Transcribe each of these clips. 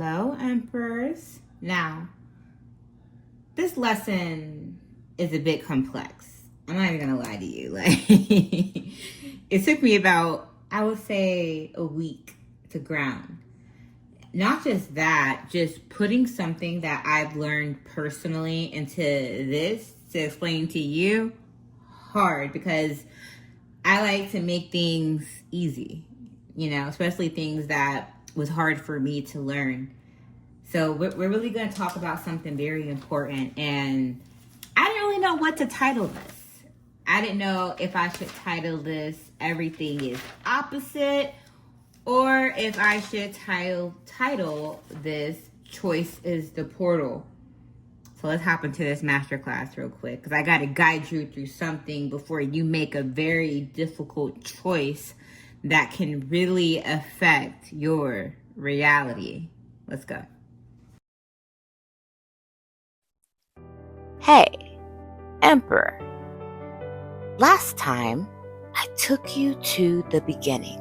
Hello, Emperors. Now, this lesson is a bit complex. I'm not even gonna lie to you. It took me about, I would say, a week to ground. Not just that, just putting something that I've learned personally into this to explain to you, hard, because I like to make things easy, especially things that was hard for me to learn. So we're really going to talk about something very important, and I didn't really know what to title this. I didn't know if I should title this Everything is Opposite, or if I should title this Choice is the Portal. So let's hop into this masterclass real quick, because I got to guide you through something before you make a very difficult choice that can really affect your reality. Let's go. Hey, Emperor. Last time, I took you to the beginning,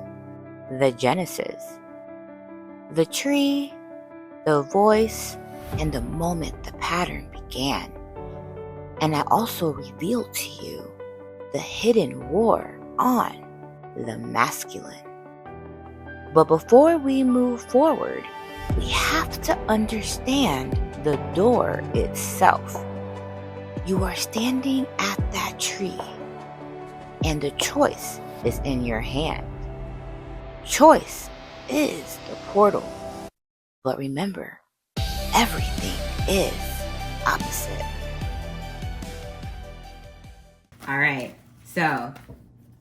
the Genesis. The tree, the voice, and the moment the pattern began. And I also revealed to you the hidden war on the masculine. But before we move forward, we have to understand the door itself. You are standing at that tree, and the choice is in your hand. Choice is the portal. But remember, everything is opposite. All right, so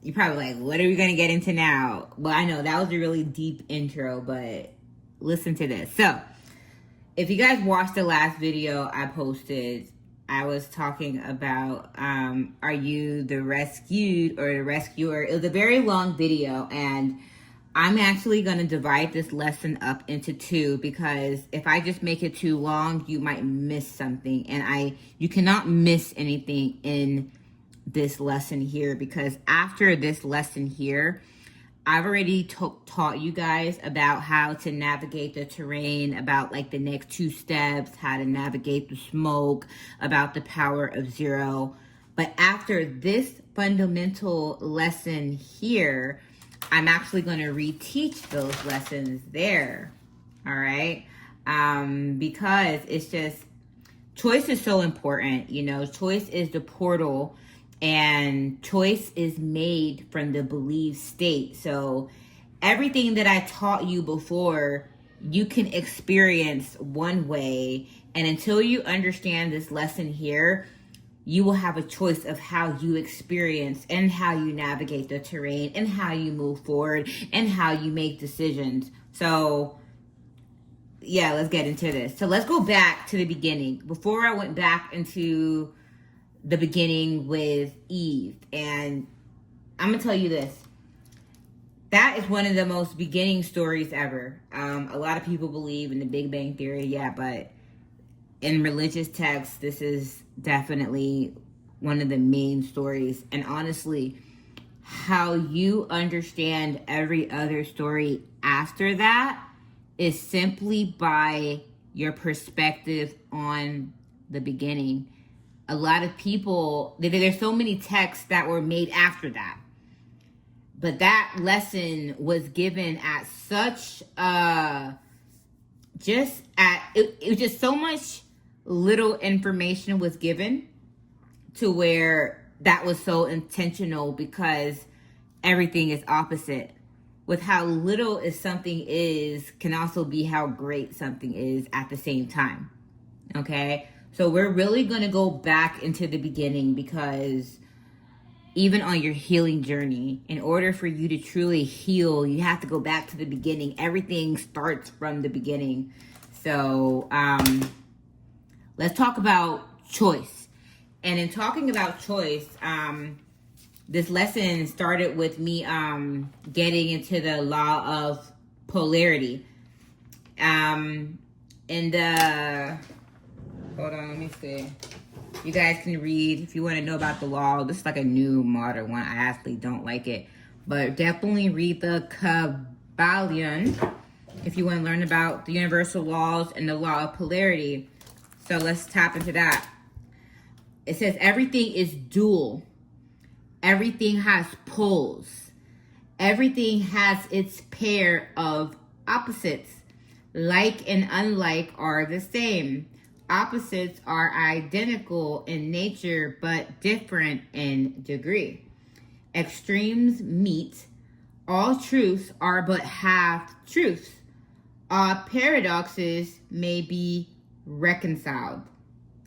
you're probably like, what are we going to get into now? Well, I know that was a really deep intro, but listen to this. So if you guys watched the last video I posted, I was talking about, are you the rescued or the rescuer? It was a very long video, and I'm actually going to divide this lesson up into two, because if I just make it too long, you might miss something. And you cannot miss anything in this lesson here, because after this lesson here, I've already taught you guys about how to navigate the terrain, about like the next 2 steps, how to navigate the smoke, about the power of zero. But after this fundamental lesson here, I'm actually going to reteach those lessons there. All right. Because it's just, choice is so important. Choice is the portal, and choice is made from the belief state. So everything that I taught you before, you can experience one way. And until you understand this lesson here, you will have a choice of how you experience and how you navigate the terrain and how you move forward and how you make decisions. So yeah, let's get into this. So let's go back to the beginning. Before I went back into the beginning with Eve, and I'm gonna tell you this. That is one of the most beginning stories ever. A lot of people believe in the Big Bang Theory, yeah, but in religious texts, this is definitely one of the main stories. And honestly, how you understand every other story after that is simply by your perspective on the beginning. A lot of people, there's so many texts that were made after that. But that lesson was given at such it was just so much little information was given to where that was so intentional, because everything is opposite. With how little is something is can also be how great something is at the same time. Okay? So we're really going to go back into the beginning, because even on your healing journey, in order for you to truly heal, you have to go back to the beginning. Everything starts from the beginning. So let's talk about choice. And in talking about choice, this lesson started with me getting into the law of polarity. And hold on, let me see. You guys can read if you want to know about the law. This is like a new modern one. I actually don't like it. But definitely read the Kabbalion if you want to learn about the universal laws and the law of polarity. So let's tap into that. It says everything is dual. Everything has poles. Everything has its pair of opposites. Like and unlike are the same. Opposites are identical in nature but different in degree. Extremes meet. All truths are but half truths. All paradoxes may be reconciled.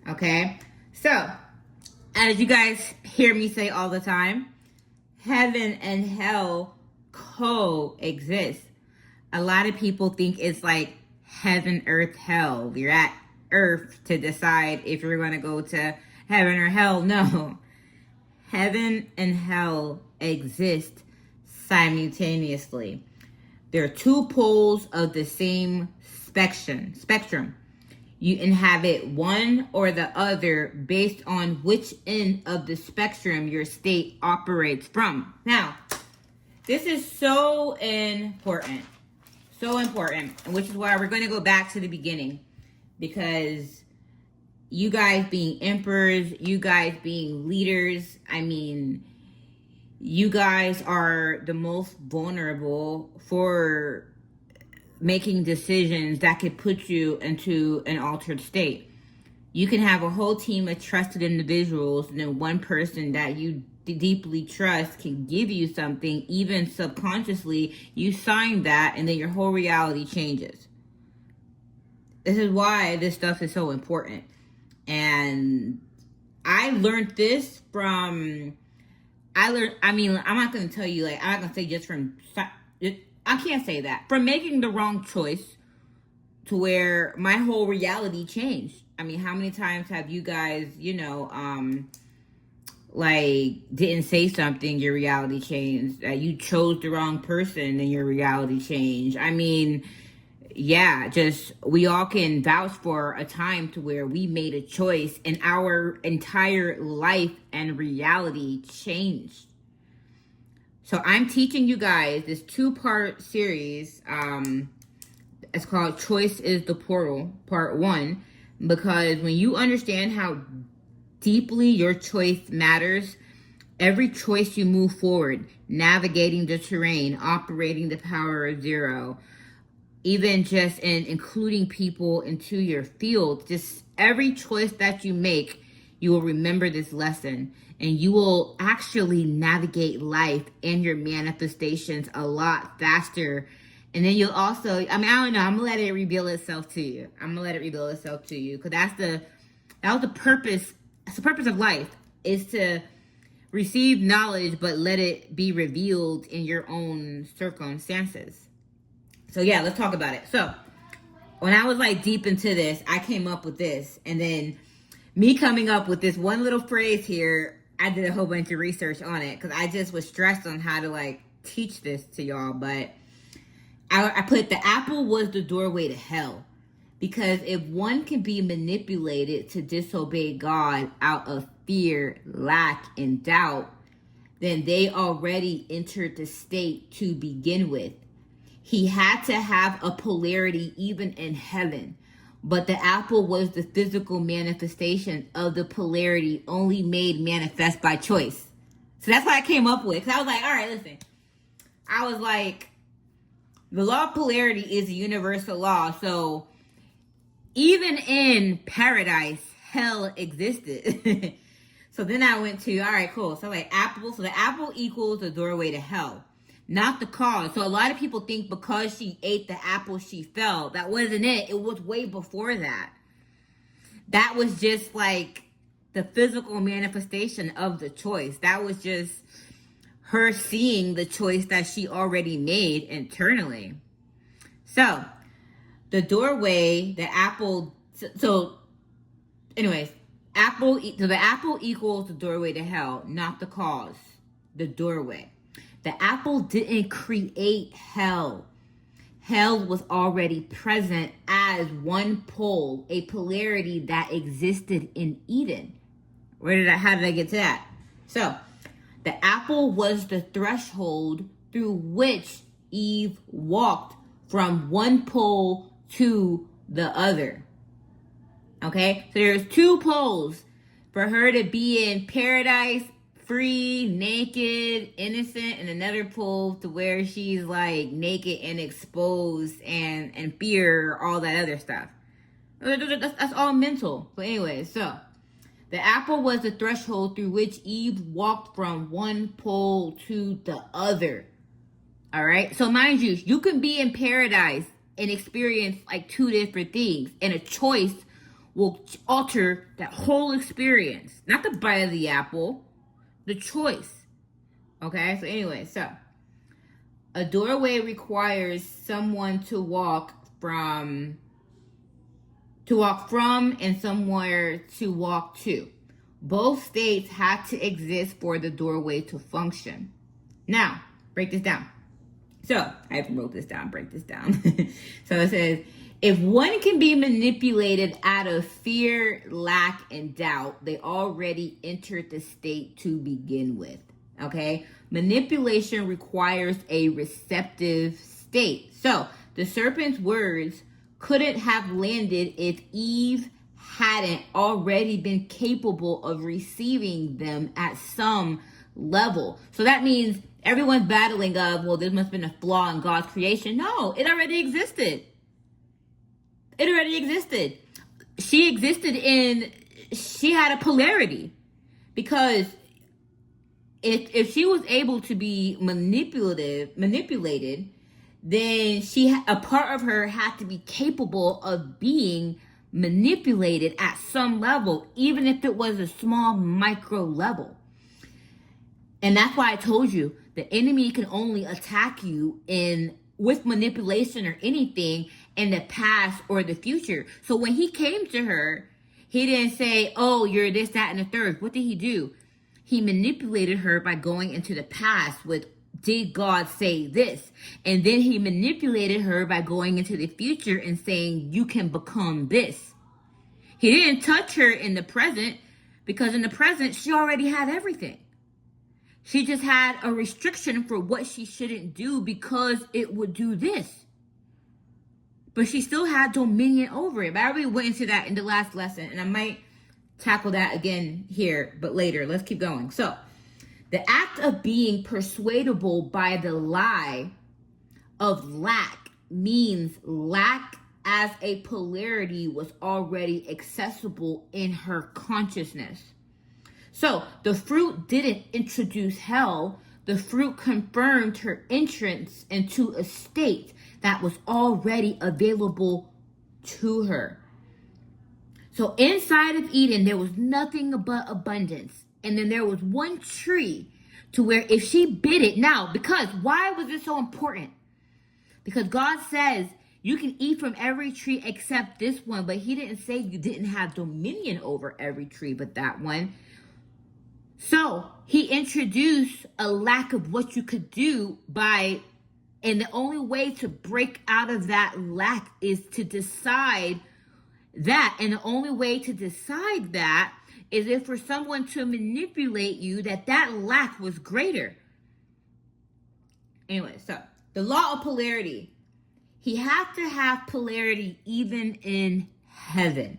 Okay? So, as you guys hear me say all the time, heaven and hell coexist. A lot of people think it's like heaven, earth, hell. You're at earth to decide if you're going to go to heaven or hell. No. Heaven and hell exist simultaneously. They're two poles of the same spectrum. You inhabit one or the other based on which end of the spectrum your state operates from. Now, this is so important. So important, which is why we're going to go back to the beginning, because you guys being emperors, you guys being leaders, I mean, you guys are the most vulnerable for making decisions that could put you into an altered state. You can have a whole team of trusted individuals, and then one person that you deeply trust can give you something, even subconsciously. You sign that, and then your whole reality changes. This is why this stuff is so important. And I learned this from, I'm not going to tell you, like, I'm not going to say just from, I can't say that. From making the wrong choice to where my whole reality changed. I mean, how many times have you guys, didn't say something, your reality changed. You chose the wrong person and your reality changed. I mean, yeah, just we all can vouch for a time to where we made a choice and our entire life and reality changed. So I'm teaching you guys this 2-part series. It's called Choice is the Portal, Part 1. Because when you understand how deeply your choice matters, every choice you move forward, navigating the terrain, operating the power of zero, even just in including people into your field, just every choice that you make, you will remember this lesson. And you will actually navigate life and your manifestations a lot faster. And then you'll also, I don't know, I'm going to let it reveal itself to you. Because that was the purpose. That's the purpose of life, is to receive knowledge, but let it be revealed in your own circumstances. So yeah, let's talk about it. So when I was deep into this, I came up with this. And then me coming up with this one little phrase here, I did a whole bunch of research on it because I just was stressed on how to teach this to y'all. But I put the apple was the doorway to hell. Because if one can be manipulated to disobey God out of fear, lack, and doubt, then they already entered the state to begin with. He had to have a polarity even in heaven. But the apple was the physical manifestation of the polarity only made manifest by choice. So that's what I came up with. Because I was like, all right, listen. I was like, the law of polarity is a universal law. So even in paradise, hell existed. So then I went to, all right, cool. So apple. So the apple equals the doorway to hell. Not the cause. So a lot of people think because she ate the apple, she fell. That wasn't it. It was way before that. That was just the physical manifestation of the choice. That was just her seeing the choice that she already made internally. So the doorway, the apple. So anyways, so the apple equals the doorway to hell, not the cause, the doorway. The apple didn't create hell. Hell was already present as one pole, a polarity that existed in Eden. How did I get to that? So, the apple was the threshold through which Eve walked from one pole to the other. Okay? So there's two poles for her to be in paradise, free, naked, innocent, and another pole to where she's like naked and exposed and fear, all that other stuff. That's all mental. But anyway, so the apple was the threshold through which Eve walked from one pole to the other. All right. So mind you, you can be in paradise and experience like two different things, and a choice will alter that whole experience. Not the bite of the apple, the choice. Okay. So anyway, so a doorway requires someone to walk from and somewhere to walk to. Both states have to exist for the doorway to function. Now, break this down. So, I wrote this down, break this down. So it says, if one can be manipulated out of fear, lack, and doubt, they already entered the state to begin with. Okay? Manipulation requires a receptive state. So, the serpent's words couldn't have landed if Eve hadn't already been capable of receiving them at some level. So that means everyone's battling of, well, there must have been a flaw in God's creation. No, it already existed. It already existed. She had a polarity, because if she was able to be manipulated, then a part of her had to be capable of being manipulated at some level, even if it was a small micro level. And that's why I told you the enemy can only attack you with manipulation or anything in the past or the future. So when he came to her, he didn't say, oh, you're this, that, and the third. What did he do? He manipulated her by going into the past with, did God say this? And then he manipulated her by going into the future and saying, you can become this. He didn't touch her in the present, because in the present, she already had everything. She just had a restriction for what she shouldn't do because it would do this. But she still had dominion over it. But I already went into that in the last lesson, and I might tackle that again here, but later. Let's keep going. So, the act of being persuadable by the lie of lack means lack as a polarity was already accessible in her consciousness. So the fruit didn't introduce hell. The fruit confirmed her entrance into a state that was already available to her. So inside of Eden, there was nothing but abundance. And then there was one tree to where if she bit it, why was it so important? Because God says you can eat from every tree except this one, but he didn't say you didn't have dominion over every tree but that one. So he introduced a lack of what you could do and the only way to break out of that lack is to decide that. And the only way to decide that is if for someone to manipulate you that lack was greater. Anyway, so the law of polarity. He had to have polarity even in heaven.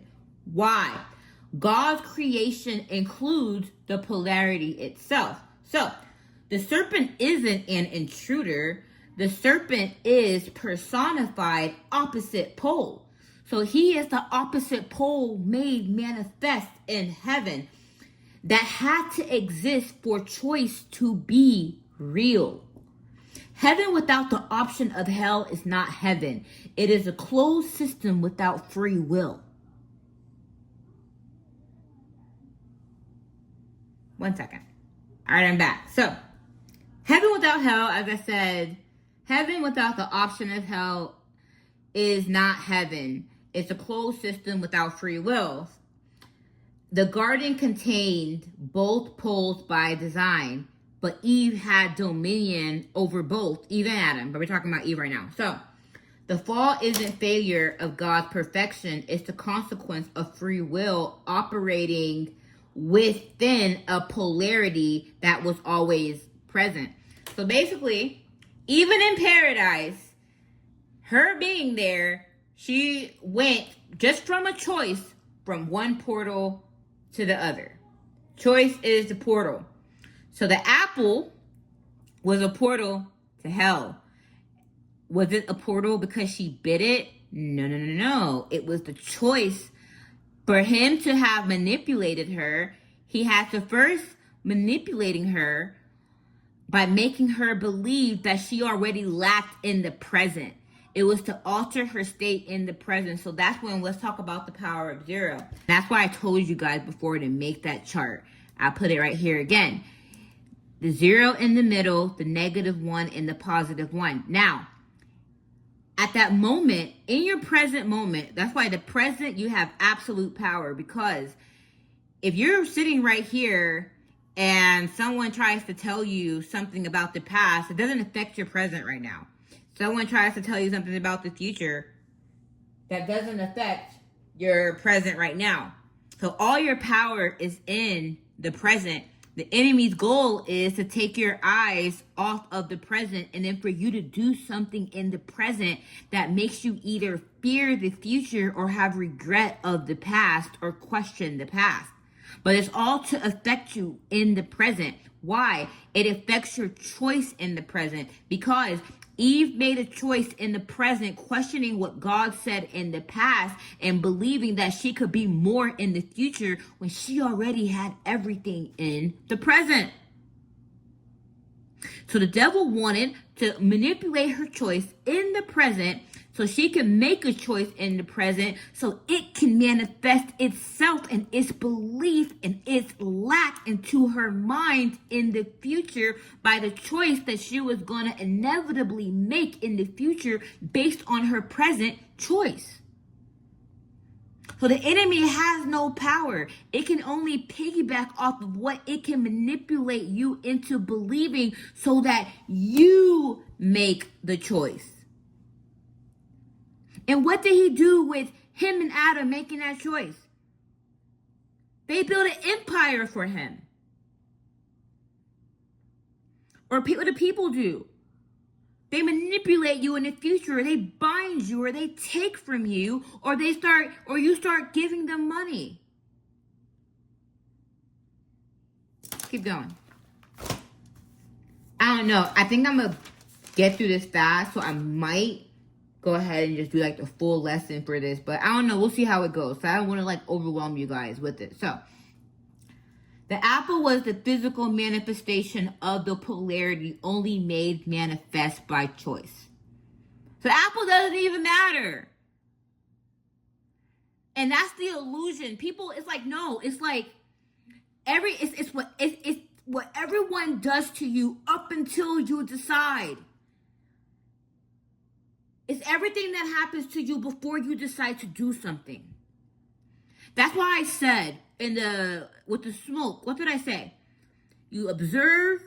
Why? God's creation includes the polarity itself. So the serpent isn't an intruder. The serpent is personified opposite pole. So he is the opposite pole made manifest in heaven that had to exist for choice to be real. Heaven without the option of hell is not heaven. It is a closed system without free will. One second. All right, I'm back. So, heaven without hell, as I said, heaven without the option of hell is not heaven. It's a closed system without free will. The garden contained both poles by design, but Eve had dominion over both, Eve and Adam. But we're talking about Eve right now. So, the fall isn't failure of God's perfection. It's the consequence of free will operating within a polarity that was always present. So basically, even in paradise, her being there, she went just from a choice from one portal to the other. Choice is the portal. So the apple was a portal to hell. Was it a portal because she bit it? No. It was the choice. For him to have manipulated her, he had to first manipulating her by making her believe that she already lacked in the present. It was to alter her state in the present. So that's when, let's talk about the power of zero. That's why I told you guys before to make that chart. I'll put it right here again. The 0 in the middle, the -1, and the +1. Now, at that moment, in your present moment, that's why the present, you have absolute power. Because if you're sitting right here and someone tries to tell you something about the past, it doesn't affect your present right now. Someone tries to tell you something about the future, that doesn't affect your present right now. So all your power is in the present. The enemy's goal is to take your eyes off of the present, and then for you to do something in the present that makes you either fear the future or have regret of the past or question the past. But it's all to affect you in the present. Why? It affects your choice in the present, because Eve made a choice in the present, questioning what God said in the past and believing that she could be more in the future when she already had everything in the present. So the devil wanted to manipulate her choice in the present so she can make a choice in the present so it can manifest itself and its belief and its lack into her mind in the future by the choice that she was going to inevitably make in the future based on her present choice. So the enemy has no power. It can only piggyback off of what it can manipulate you into believing so that you make the choice. And what did he do with him and Adam making that choice? They built an empire for him. Or what do people do? They manipulate you in the future, or they bind you, or they take from you, or you start giving them money. Keep going. I don't know. I think I'm gonna get through this fast, so I might go ahead and just do like the full lesson for this, but I don't know. We'll see how it goes. So I don't want to like overwhelm you guys with it. So the apple was the physical manifestation of the polarity only made manifest by choice. So the apple doesn't even matter. And that's the illusion. People, it's like, no, it's like it's what everyone does to you up until you decide. It's everything that happens to you before you decide to do something. That's why I said with the smoke, what did I say? You observe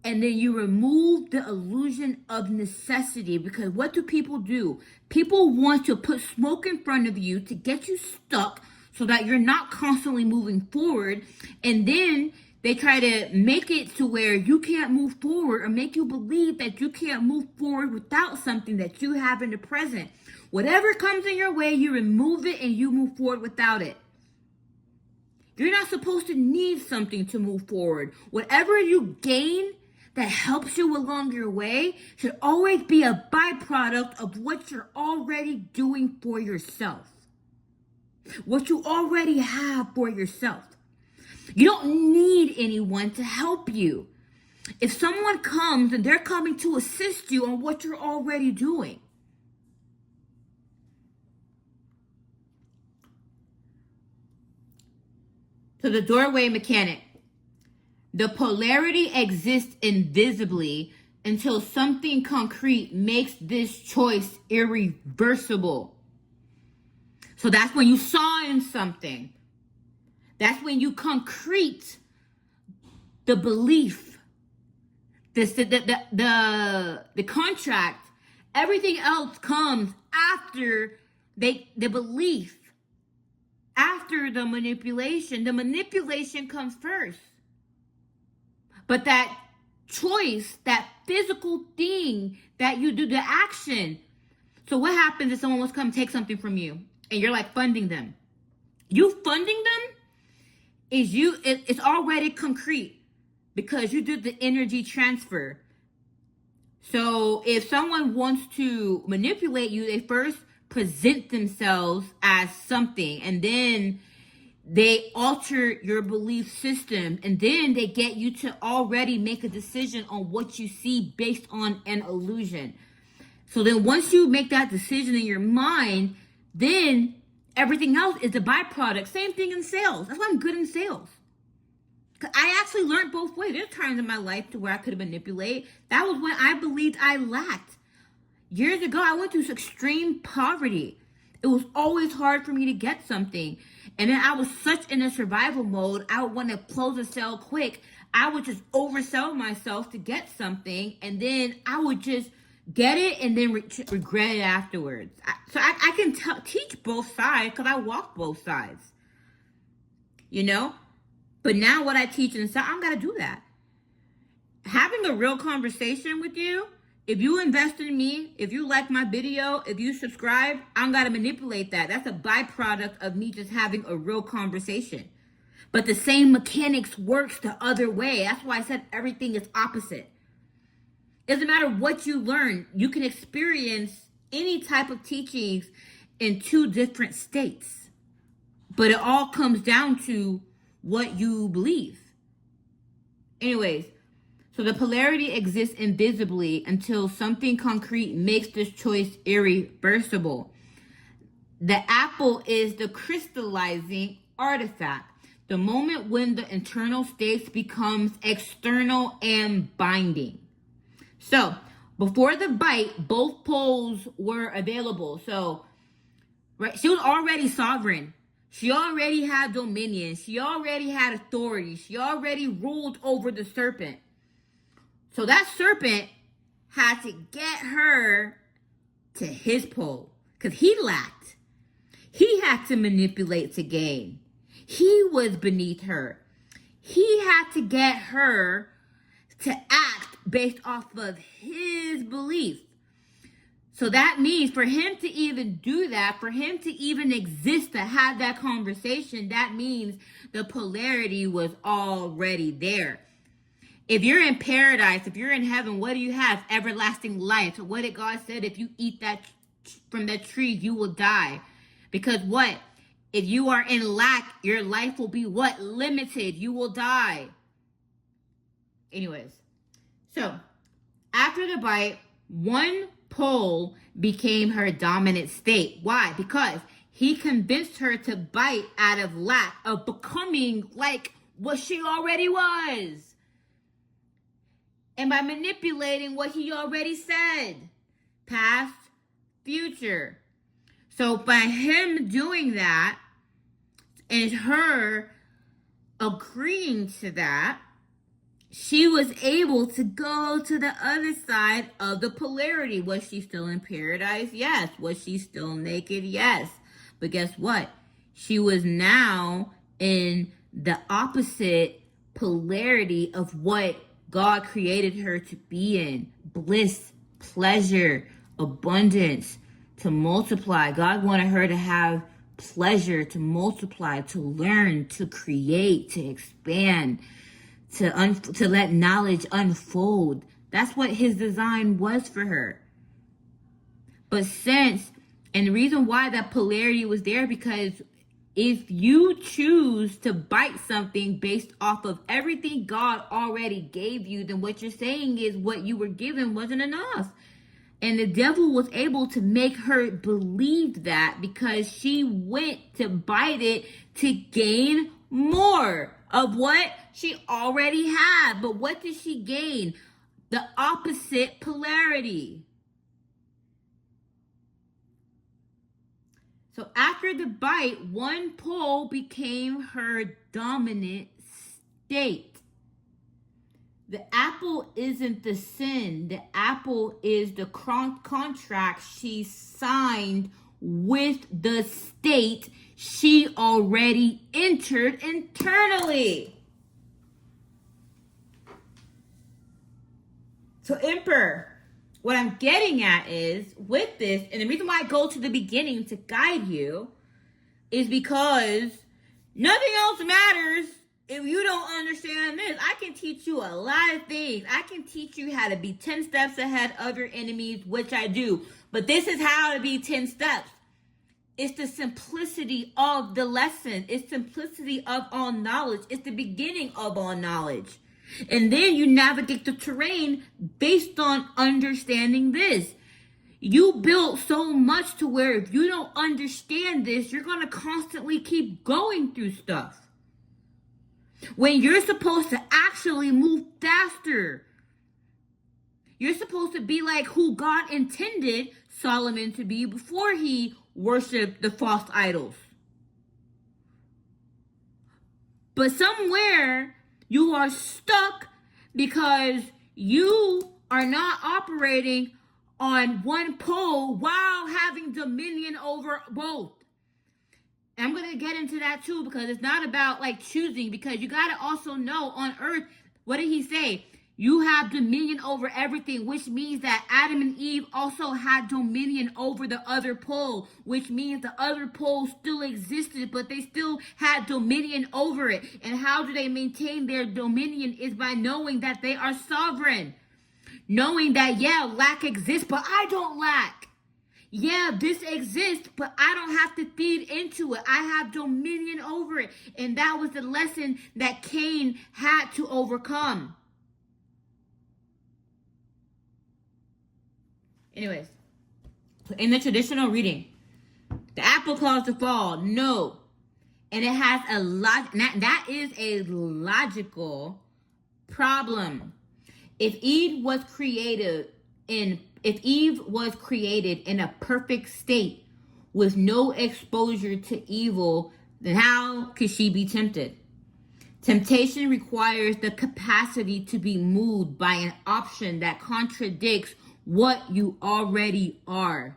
and then you remove the illusion of necessity, because what do? People want to put smoke in front of you to get you stuck so that you're not constantly moving forward, and then they try to make it to where you can't move forward or make you believe that you can't move forward without something that you have in the present. Whatever comes in your way, you remove it and you move forward without it. You're not supposed to need something to move forward. Whatever you gain that helps you along your way should always be a byproduct of what you're already doing for yourself. What you already have for yourself. You don't need anyone to help you. If someone comes and they're coming to assist you on what you're already doing. So the doorway mechanic. The polarity exists invisibly until something concrete makes this choice irreversible. So that's when you saw in something. That's when you concrete the belief, the contract. Everything else comes after the belief, after the manipulation. The manipulation comes first. But that choice, that physical thing that you do, the action, So what happens if someone wants to come take something from you and you're like funding them? You funding them it's already concrete because you did the energy transfer. So if someone wants to manipulate you, they first present themselves as something, and then they alter your belief system, and then they get you to already make a decision on what you see based on an illusion. So then once you make that decision in your mind, then everything else is a byproduct. Same thing in sales. That's why I'm good in sales. I actually learned both ways. There's times in my life to where I could manipulate. That was when I believed I lacked. Years ago, I went through extreme poverty. It was always hard for me to get something. And then I was such in a survival mode, I would want to close a sale quick. I would just oversell myself to get something. And then I would just get it and then regret it afterwards. So I can teach both sides because I walk both sides. You know? But now what I teach inside, I'm going to do that. Having a real conversation with you, if you invest in me, if you like my video, if you subscribe, I'm going to manipulate that. That's a byproduct of me just having a real conversation. But the same mechanics works the other way. That's why I said everything is opposite. It doesn't matter what you learn. You can experience any type of teachings in two different states. But it all comes down to what you believe. Anyways, so the polarity exists invisibly until something concrete makes this choice irreversible. The apple is the crystallizing artifact, the moment when the internal state becomes external and binding. So, before the bite, both poles were available. So, right, she was already sovereign. She already had dominion. She already had authority. She already ruled over the serpent. So that serpent had to get her to his pole because he lacked. He had to manipulate to gain. He was beneath her. He had to get her to act based off of his belief. So that means for him to even do that, for him to even exist, to have that conversation, that means the polarity was already there. If you're in paradise, if you're in heaven, what do you have? Everlasting life. So what did God said? If you eat that from that tree, you will die. Because what? If you are in lack, your life will be what? Limited. You will die. Anyways. So, after the bite, one pole became her dominant state. Why? Because he convinced her to bite out of lack of becoming like what she already was. And by manipulating what he already said. Past, future. So by him doing that and her agreeing to that, she was able to go to the other side of the polarity. Was she still in paradise? Yes. Was she still naked? Yes. But guess what? She was now in the opposite polarity of what God created her to be in. Bliss, pleasure, abundance, to multiply. God wanted her to have pleasure, to multiply, to learn, to create, to expand, to let knowledge unfold. That's what his design was for her. But and the reason why that polarity was there, because if you choose to bite something based off of everything God already gave you, then what you're saying is what you were given wasn't enough. And the devil was able to make her believe that because she went to bite it to gain more of what she already had. But what did she gain? The opposite polarity. So after the bite, one pole became her dominant state. The apple isn't the sin. The apple is the contract she signed with the state she already entered internally. So, Emperor, what I'm getting at is with this, and the reason why I go to the beginning to guide you is because nothing else matters if you don't understand this. I can teach you a lot of things. I can teach you how to be 10 steps ahead of your enemies, which I do. But this is how to be 10 steps. It's the simplicity of the lesson. It's simplicity of all knowledge. It's the beginning of all knowledge. And then you navigate the terrain based on understanding this. You built so much to where if you don't understand this, you're going to constantly keep going through stuff. When you're supposed to actually move faster. You're supposed to be like who God intended Solomon to be before he worshiped the false idols. But somewhere you are stuck because you are not operating on one pole while having dominion over both. And I'm going to get into that too, because it's not about like choosing, because you got to also know on earth, what did he say? You have dominion over everything, which means that Adam and Eve also had dominion over the other pole, which means the other pole still existed, but they still had dominion over it. And how do they maintain their dominion is by knowing that they are sovereign. Knowing that, yeah, lack exists, but I don't lack. Yeah, this exists, but I don't have to feed into it. I have dominion over it. And that was the lesson that Cain had to overcome. Anyways, in the traditional reading, the apple caused the fall. No. And it has a lot. That is a logical problem. If Eve was created in a perfect state with no exposure to evil, then how could she be tempted? Temptation requires the capacity to be moved by an option that contradicts what you already are.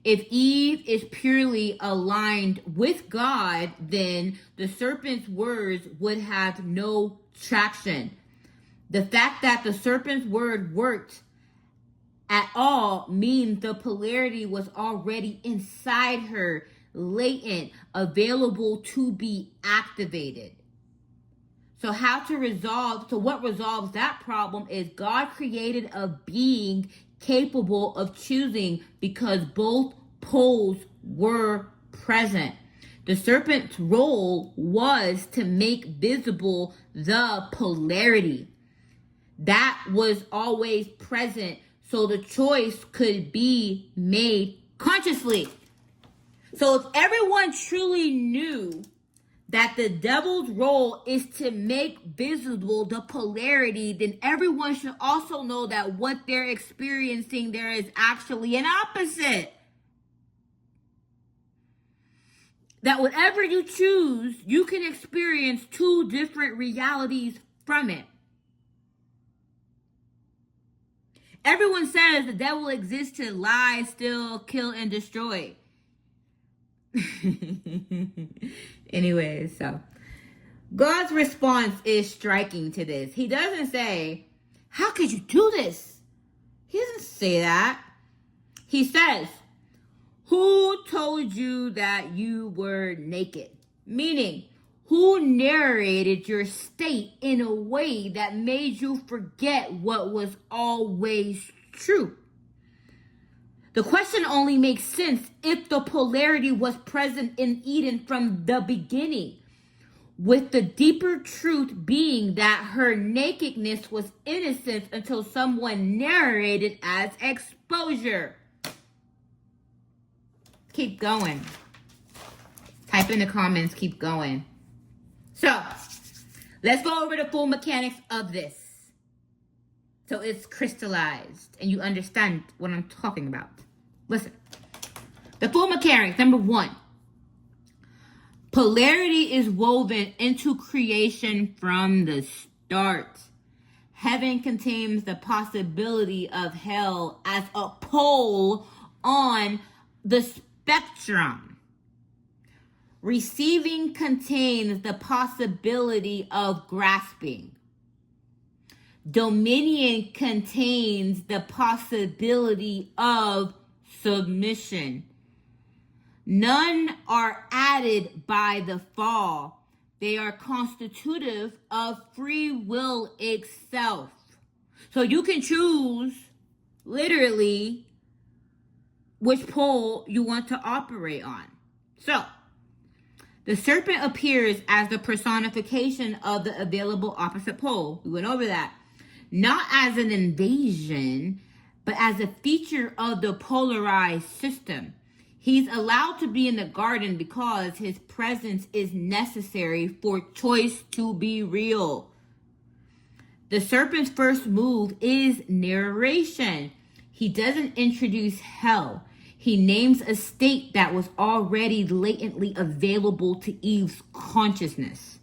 If Eve is purely aligned with God, then the serpent's words would have no traction. The fact that the serpent's word worked at all means the polarity was already inside her, latent, available to be activated. So what resolves that problem is God created a being capable of choosing because both poles were present. The serpent's role was to make visible the polarity that was always present, so the choice could be made consciously. So if everyone truly knew that the devil's role is to make visible the polarity, then everyone should also know that what they're experiencing, there is actually an opposite. That whatever you choose, you can experience two different realities from it. Everyone says the devil exists to lie, steal, kill, and destroy. Anyways, so God's response is striking to this. He doesn't say, how could you do this? He doesn't say that. He says, who told you that you were naked? Meaning, who narrated your state in a way that made you forget what was always true? The question only makes sense if the polarity was present in Eden from the beginning, with the deeper truth being that her nakedness was innocence until someone narrated as exposure. Keep going. Type in the comments, keep going. So, let's go over the full mechanics of this. So it's crystallized and you understand what I'm talking about. Listen. The full mechanics, number 1. Polarity is woven into creation from the start. Heaven contains the possibility of hell as a pole on the spectrum. Receiving contains the possibility of grasping. Dominion contains the possibility of submission. None are added by the fall. They are constitutive of free will itself. So you can choose, literally, which pole you want to operate on. So, the serpent appears as the personification of the available opposite pole. We went over that. Not as an invasion, but as a feature of the polarized system. He's allowed to be in the garden because his presence is necessary for choice to be real. The serpent's first move is narration. He doesn't introduce hell. He names a state that was already latently available to Eve's consciousness.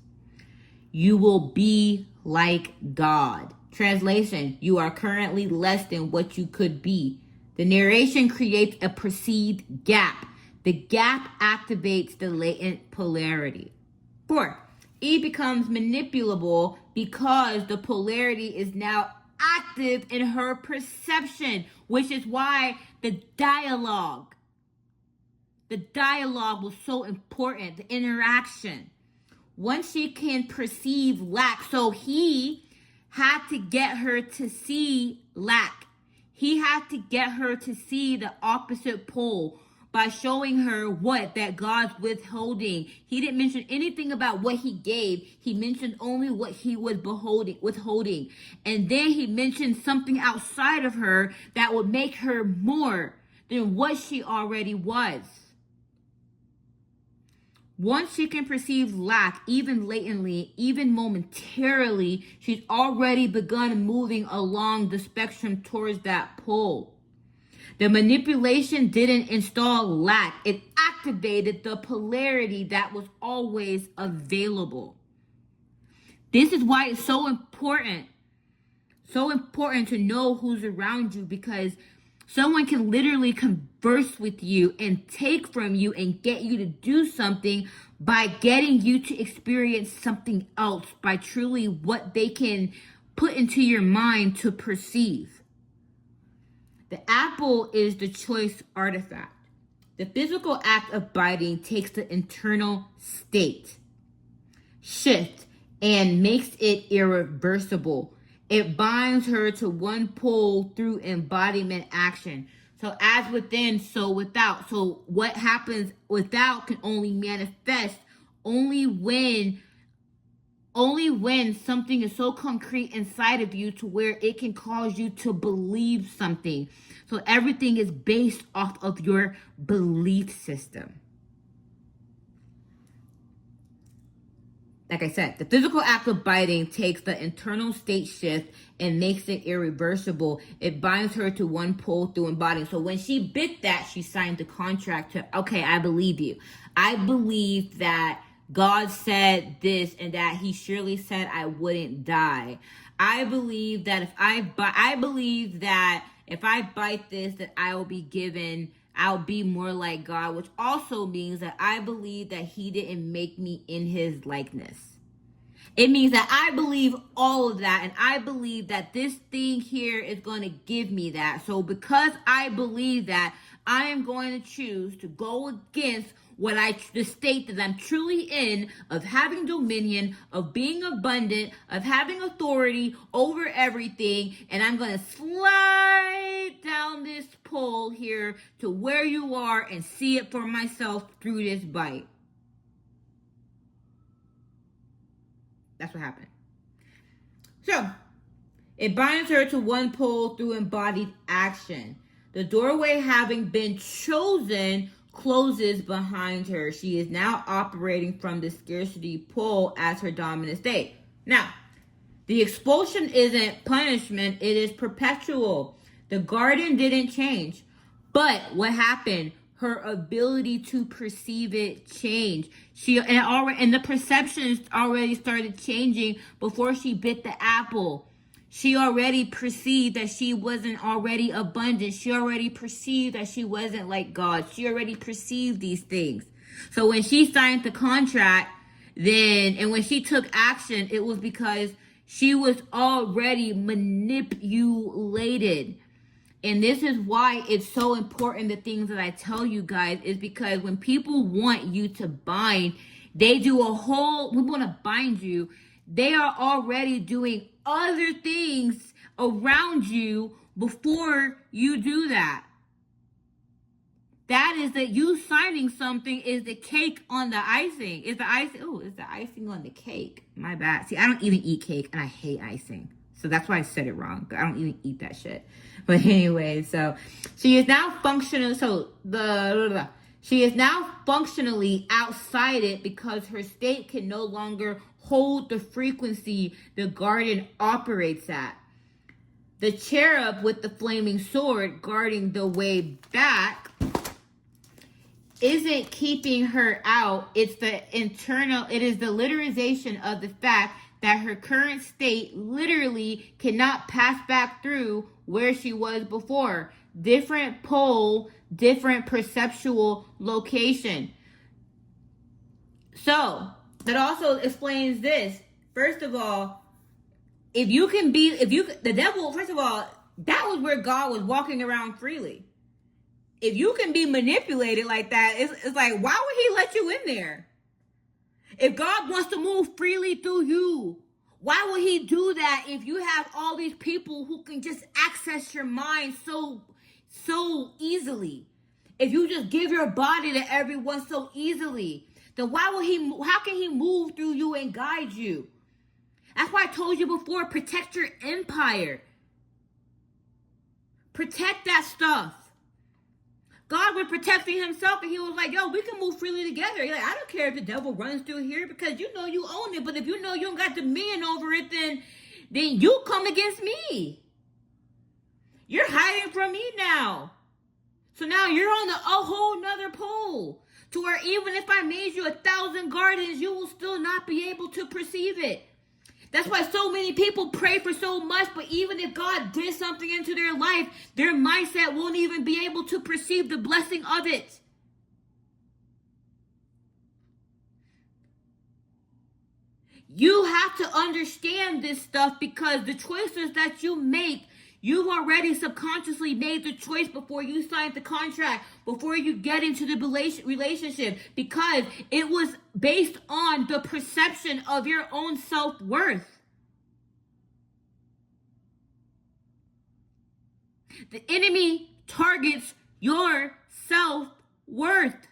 You will be like God. Translation, you are currently less than what you could be. The narration creates a perceived gap. The gap activates the latent polarity. 4. Eve becomes manipulable because the polarity is now active in her perception, which is why the dialogue was so important, the interaction. Once she can perceive lack, so he had to get her to see lack. He had to get her to see the opposite pole by showing her that God's withholding. He didn't mention anything about what he gave. He mentioned only what he was withholding. And then he mentioned something outside of her that would make her more than what she already was. Once she can perceive lack, even latently, even momentarily, she's already begun moving along the spectrum towards that pole. The manipulation didn't install lack. It activated the polarity that was always available. This is why it's so important to know who's around you, because someone can literally converse with you and take from you and get you to do something by getting you to experience something else, by truly what they can put into your mind to perceive. The apple is the choice artifact. The physical act of biting takes the internal state, shift, and makes it irreversible. It binds her to one pole through embodiment action. So as within, so without. So what happens without can only manifest only when something is so concrete inside of you to where it can cause you to believe something. So everything is based off of your belief system. Like I said, the physical act of biting takes the internal state shift and makes it irreversible. It binds her to one pole through embodiment. So when she bit that, she signed the contract to, okay, I believe you. I believe that God said this and that he surely said I wouldn't die. I believe that if I bite this, that I'll be more like God, which also means that I believe that he didn't make me in his likeness. It means that I believe all of that, and I believe that this thing here is going to give me that. So because I believe that, I am going to choose to go against the state that I'm truly in, of having dominion, of being abundant, of having authority over everything, and I'm going to slide down this pole here to where you are and see it for myself through this bite. That's what happened. So, it binds her to one pole through embodied action. The doorway having been chosen closes behind her. She is now operating from the scarcity pole as her dominant state. Now, the expulsion isn't punishment, it is perpetual. The garden didn't change. But what happened? Her ability to perceive it changed. And the perceptions already started changing before she bit the apple. She already perceived that she wasn't already abundant. She already perceived that she wasn't like God. She already perceived these things. So when she signed the contract, and when she took action, it was because She was already manipulated. And this is why it's so important, the things that I tell you guys, is because when people want you to bind, we want to bind you. They are already doing other things around you before you do that. That is that you signing something is the cake on the icing. Is the icing? Oh, it's the icing on the cake. My bad. See, I don't even eat cake and I hate icing. So that's why I said it wrong. I don't even eat that shit. But anyway, so she is now functional. She is now functionally outside it because her state can no longer hold the frequency the garden operates at. The cherub with the flaming sword guarding the way back isn't keeping her out. It is the literization of the fact that her current state literally cannot pass back through where she was before. Different pole, different perceptual location. So, that also explains this. First of all, the devil, first of all, that was where God was walking around freely. If you can be manipulated like that, it's like, why would he let you in there? If God wants to move freely through you, why would he do that if you have all these people who can just access your mind so easily? If you just give your body to everyone so easily, then how can he move through you and guide you? That's why I told you before, protect your empire. Protect that stuff. God was protecting himself, and he was like, yo, we can move freely together. He's like, I don't care if the devil runs through here because you know you own it. But if you know you don't got dominion over it, then you come against me. You're hiding from me now. So now you're on a whole nother pole to where even if I made you 1,000 gardens, you will still not be able to perceive it. That's why so many people pray for so much, but even if God did something into their life, their mindset won't even be able to perceive the blessing of it. You have to understand this stuff because the choices that you make, you've already subconsciously made the choice before you signed the contract, before you get into the relationship, because it was based on the perception of your own self-worth. The enemy targets your self-worth.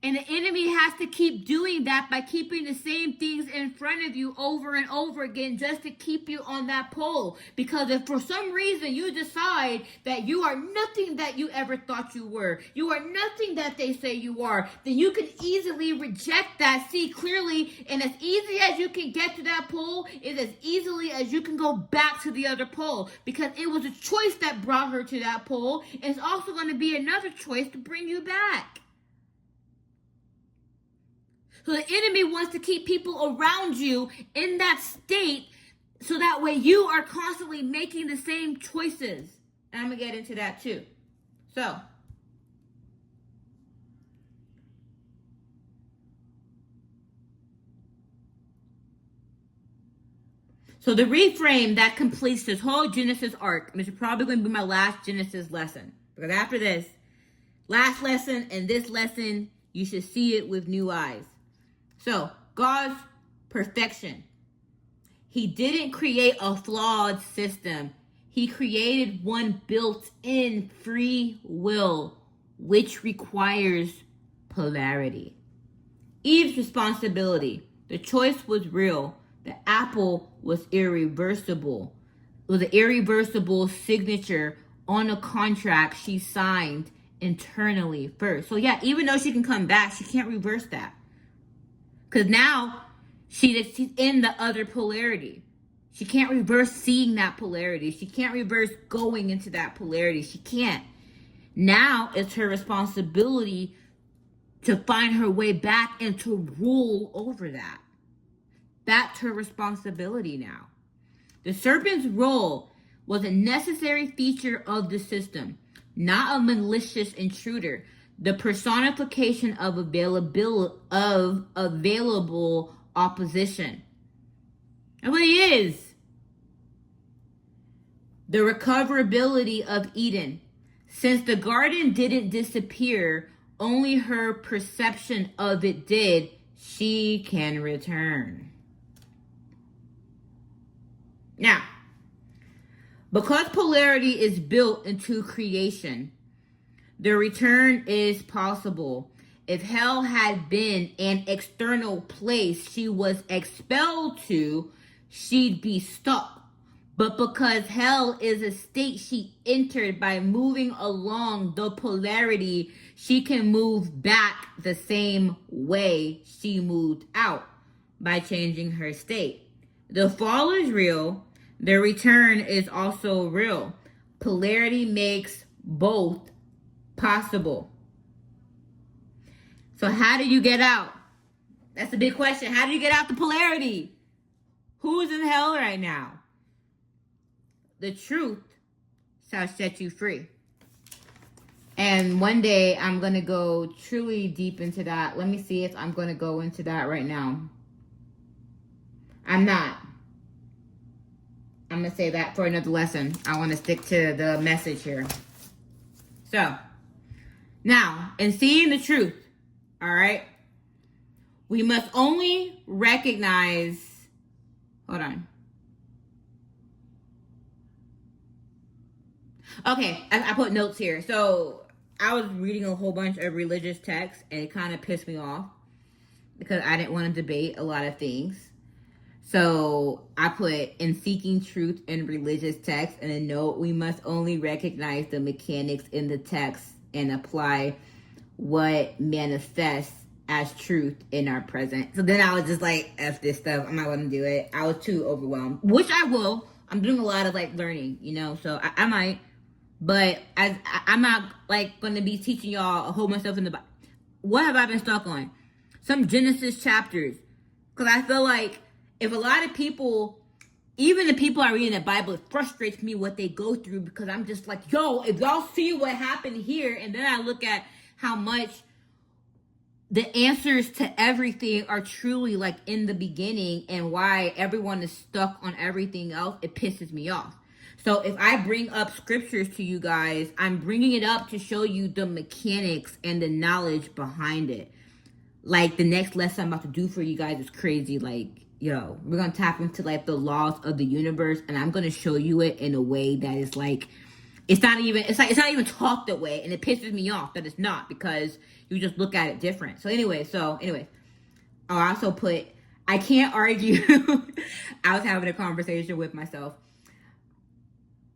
And the enemy has to keep doing that by keeping the same things in front of you over and over again just to keep you on that pole. Because if for some reason you decide that you are nothing that you ever thought you were, you are nothing that they say you are, then you can easily reject that, see clearly, and as easy as you can get to that pole is as easily as you can go back to the other pole. Because it was a choice that brought her to that pole, and it's also going to be another choice to bring you back. So the enemy wants to keep people around you in that state so that way you are constantly making the same choices. And I'm going to get into that too. So the reframe that completes this whole Genesis arc, and this is probably going to be my last Genesis lesson. Because after this, last lesson and this lesson, you should see it with new eyes. So, God's perfection. He didn't create a flawed system. He created one built in free will, which requires polarity. Eve's responsibility. The choice was real. The apple was irreversible. It was an irreversible signature on a contract she signed internally first. So yeah, even though she can come back, she can't reverse that. Because now she's in the other polarity. She can't reverse seeing that polarity. She can't reverse going into that polarity. She can't. Now it's her responsibility to find her way back and to rule over that. That's her responsibility now. The serpent's role was a necessary feature of the system, not a malicious intruder. The personification of available opposition. That's what he is. The recoverability of Eden. Since the garden didn't disappear, only her perception of it did, she can return. Now, because polarity is built into creation, the return is possible. If hell had been an external place she was expelled to, she'd be stuck. But because hell is a state she entered by moving along the polarity, she can move back the same way she moved out by changing her state. The fall is real. The return is also real. Polarity makes both possible. So how do you get out? That's a big question. How do you get out the polarity? Who's in hell right now? The truth shall set you free. And one day I'm going to go truly deep into that. Let me see if I'm going to go into that right now. I'm not. I'm going to say that for another lesson. I want to stick to the message here. So, now, in seeing the truth, all right, we must only recognize, hold on. Okay, I put notes here. So I was reading a whole bunch of religious texts, and it kind of pissed me off because I didn't want to debate a lot of things. So I put, in seeking truth in religious texts, and a note, we must only recognize the mechanics in the text and apply what manifests as truth in our present. So then I was just like, F this stuff. I'm not going to do it. I was too overwhelmed, which I will. I'm doing a lot of like learning, you know, so I might. But I'm not like going to be teaching y'all a whole bunch of stuff in the Bible. What have I been stuck on? Some Genesis chapters. Because I feel like if a lot of people, even the people I read in the Bible, it frustrates me what they go through, because I'm just like, yo, if y'all see what happened here, and then I look at how much the answers to everything are truly like in the beginning, and why everyone is stuck on everything else, it pisses me off. So if I bring up scriptures to you guys, I'm bringing it up to show you the mechanics and the knowledge behind it. Like the next lesson I'm about to do for you guys is crazy. Like, yo, we're going to tap into like the laws of the universe, and I'm going to show you it in a way that is like, it's not even taught that way. And it pisses me off that it's not, because you just look at it different. So anyway, I also put, I can't argue. I was having a conversation with myself.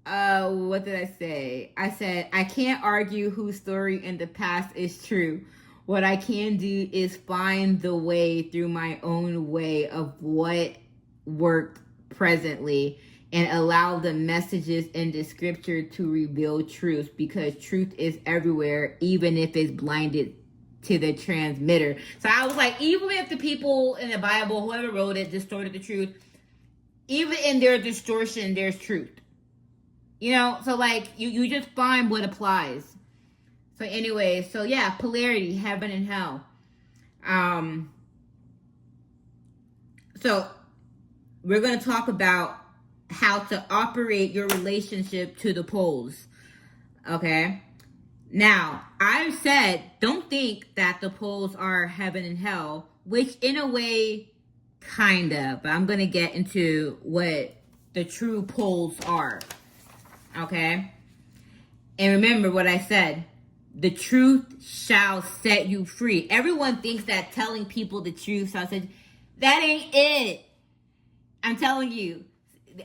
What did I say? I said, I can't argue whose story in the past is true. What I can do is find the way through my own way of what worked presently, and allow the messages in the scripture to reveal truth, because truth is everywhere, even if it's blinded to the transmitter. So I was like, even if the people in the Bible, whoever wrote it, distorted the truth, even in their distortion, there's truth. You know, so like you just find what applies. So anyway, so yeah, polarity, heaven and hell. So we're going to talk about how to operate your relationship to the poles. Okay? Now, I've said, don't think that the poles are heaven and hell, which in a way, kind of. But I'm going to get into what the true poles are. Okay? And remember what I said. The truth shall set you free. Everyone thinks that telling people the truth shall set you. That ain't it. I'm telling you.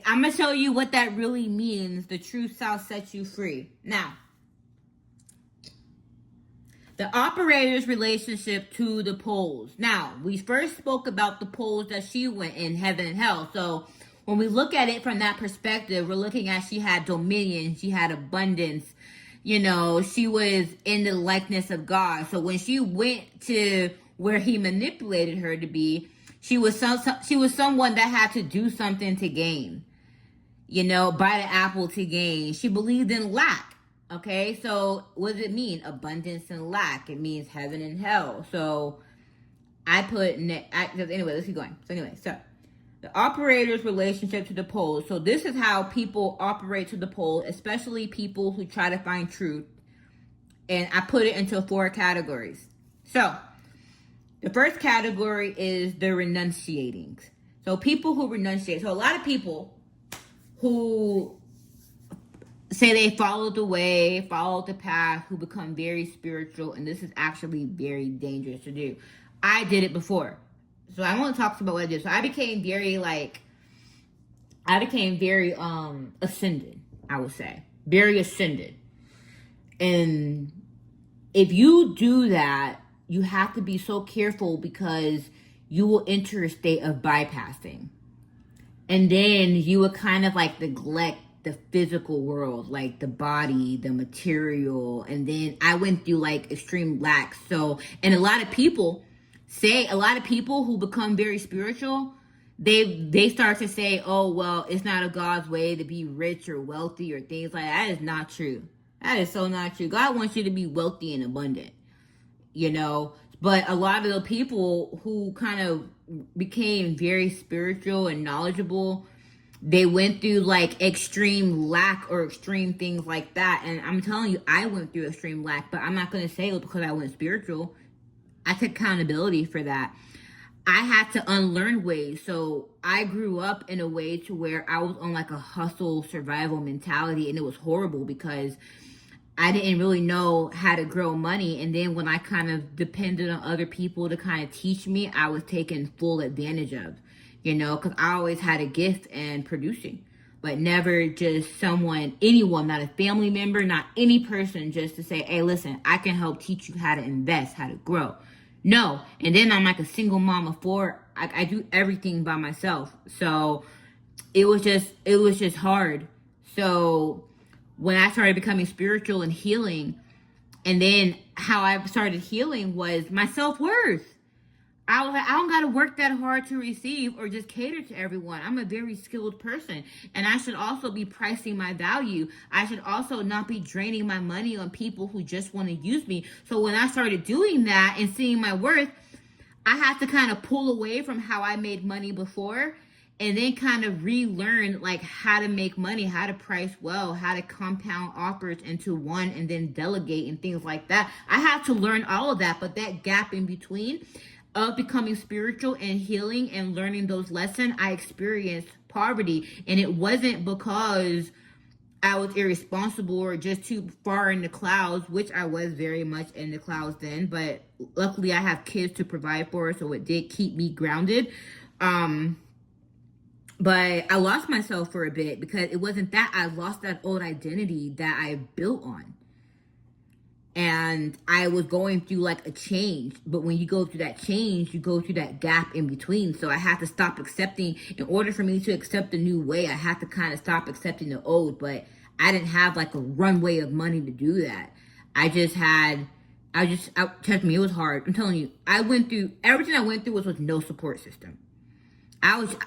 I'm going to show you what that really means. The truth shall set you free. Now, the operator's relationship to the poles. Now, we first spoke about the poles that she went in, heaven and hell. So when we look at it from that perspective, we're looking at she had dominion, she had abundance. You know, she was in the likeness of God. So when she went to where he manipulated her to be, she was someone that had to do something to gain. You know, buy the apple to gain. She believed in lack. Okay, so what does it mean? Abundance and lack. It means heaven and hell. So I put anyway, let's keep going. So the operator's relationship to the pole. So this is how people operate to the pole, especially people who try to find truth. And I put it into 4 categories. So the first category is the renunciating. So people who renunciate. So a lot of people who say they followed the way, followed the path, who become very spiritual, and this is actually very dangerous to do. I did it before. So I want to talk about what I did. So I became very ascended, I would say. Very ascended. And if you do that, you have to be so careful because you will enter a state of bypassing. And then you will kind of like neglect the physical world, like the body, the material. And then I went through like extreme lack. So, and a lot of people who become very spiritual, they start to say, oh, well, it's not a God's way to be rich or wealthy or things like that. That is not true. That is so not true. God wants you to be wealthy and abundant, you know. But a lot of the people who kind of became very spiritual and knowledgeable, they went through like extreme lack or extreme things like that. And I'm telling you, I went through extreme lack, but I'm not going to say it because I went spiritual. I took accountability for that. I had to unlearn ways. So I grew up in a way to where I was on like a hustle survival mentality, and it was horrible because I didn't really know how to grow money. And then when I kind of depended on other people to kind of teach me, I was taken full advantage of, you know, because I always had a gift in producing, but never just anyone, not a family member, not any person, just to say, hey, listen, I can help teach you how to invest, how to grow. No. And then I'm like a single mom of 4. I do everything by myself. So it was just hard. So when I started becoming spiritual and healing, and then how I started healing was my self-worth. I was like, I don't got to work that hard to receive or just cater to everyone. I'm a very skilled person, and I should also be pricing my value. I should also not be draining my money on people who just want to use me. So when I started doing that and seeing my worth, I had to kind of pull away from how I made money before, and then kind of relearn like how to make money, how to price well, how to compound offers into one, and then delegate and things like that. I had to learn all of that, but that gap in between of becoming spiritual and healing and learning those lessons, I experienced poverty. And it wasn't because I was irresponsible or just too far in the clouds, which I was very much in the clouds then, but luckily I have kids to provide for, so it did keep me grounded. But I lost myself for a bit because it wasn't that. I lost that old identity that I built on. And I was going through like a change. But when you go through that change, you go through that gap in between. So I had to stop accepting. In order for me to accept the new way, I had to kind of stop accepting the old. But I didn't have like a runway of money to do that. Trust me, it was hard. I'm telling you, everything I went through was with no support system.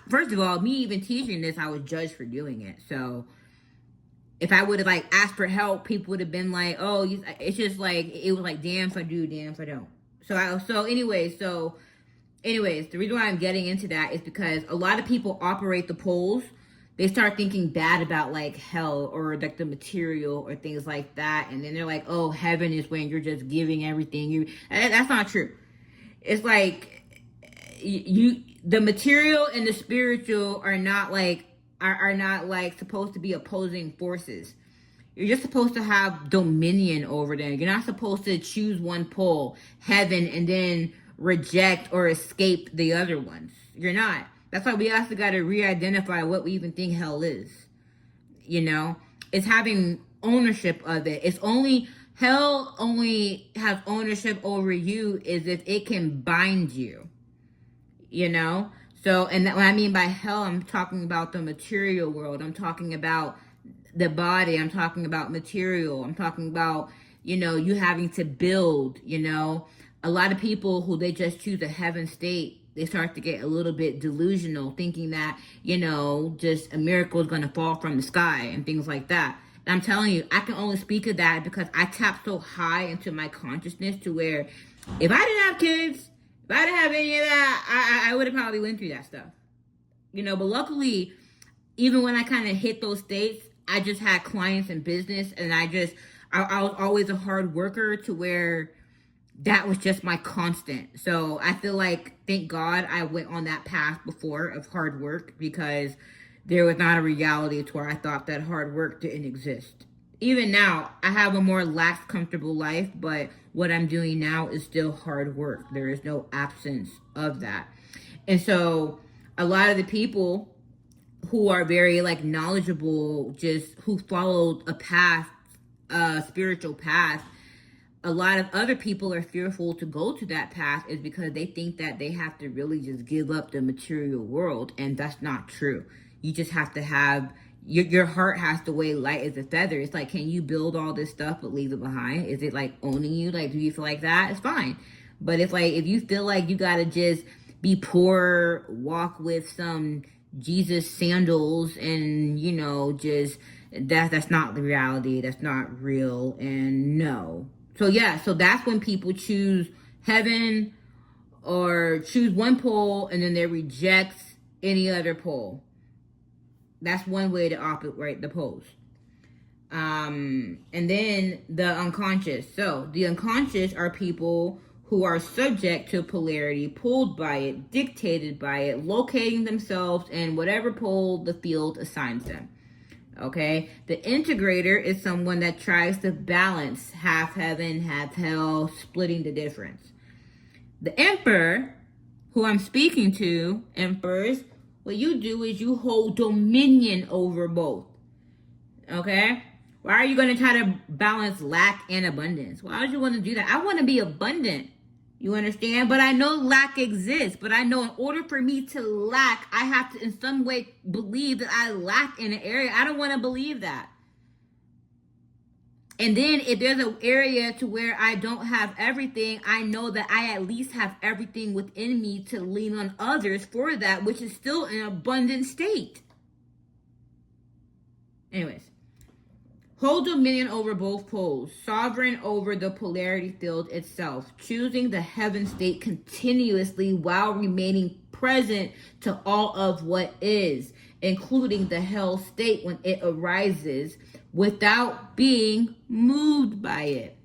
First of all, me even teaching this, I was judged for doing it. So if I would have like asked for help, people would have been like, oh, it's just like, it was like, damn if I do, damn if I don't. Anyways, the reason why I'm getting into that is because a lot of people operate the poles. They start thinking bad about like hell or like the material or things like that. And then they're like, oh, heaven is when you're just giving everything. That's not true. It's like the material and the spiritual are not like supposed to be opposing forces. You're just supposed to have dominion over them. You're not supposed to choose one pole, heaven, and then reject or escape the other ones. You're not. That's why we also got to re-identify what we even think hell is. You know, it's having ownership of it. Hell only has ownership over you is if it can bind you. You know? So, and what I mean by hell, I'm talking about the material world. I'm talking about the body. I'm talking about material. I'm talking about, you know, you having to build, you know. A lot of people who they just choose a heaven state, they start to get a little bit delusional, thinking that, you know, just a miracle is going to fall from the sky and things like that. And I'm telling you, I can only speak of that because I tap so high into my consciousness to where if I didn't have kids, If I didn't have any of that, I would have probably went through that stuff. You know, but luckily, even when I kind of hit those states, I just had clients and business, and I was always a hard worker to where that was just my constant. So I feel like, thank God I went on that path before of hard work, because there was not a reality to where I thought that hard work didn't exist. Even now, I have a more lax, comfortable life, but what I'm doing now is still hard work. There is no absence of that. And so a lot of the people who are very like knowledgeable, just who followed a path, a spiritual path, a lot of other people are fearful to go to that path is because they think that they have to really just give up the material world, and that's not true. You just have to have your heart has to weigh light as a feather. It's like, can you build all this stuff but leave it behind? Is it like owning you? Like, do you feel like that? It's fine. But if you feel like you gotta just be poor, walk with some Jesus sandals, and just that's not the reality. That's not real, and no. So yeah, so that's when people choose heaven or choose one pole and then they reject any other pole. That's one way to operate the poles. And then the unconscious. So the unconscious are people who are subject to polarity, pulled by it, dictated by it, locating themselves in whatever pole the field assigns them. Okay? The integrator is someone that tries to balance half heaven, half hell, splitting the difference. The emperor, who I'm speaking to, emperors, what you do is you hold dominion over both. Okay? Why are you going to try to balance lack and abundance? Why would you want to do that? I want to be abundant. You understand? But I know lack exists. But I know in order for me to lack, I have to in some way believe that I lack in an area. I don't want to believe that. And then if there's an area to where I don't have everything, I know that I at least have everything within me to lean on others for that, which is still an abundant state. Anyways. Hold dominion over both poles, sovereign over the polarity field itself, choosing the heaven state continuously while remaining present to all of what is, including the hell state when it arises, without being moved by it.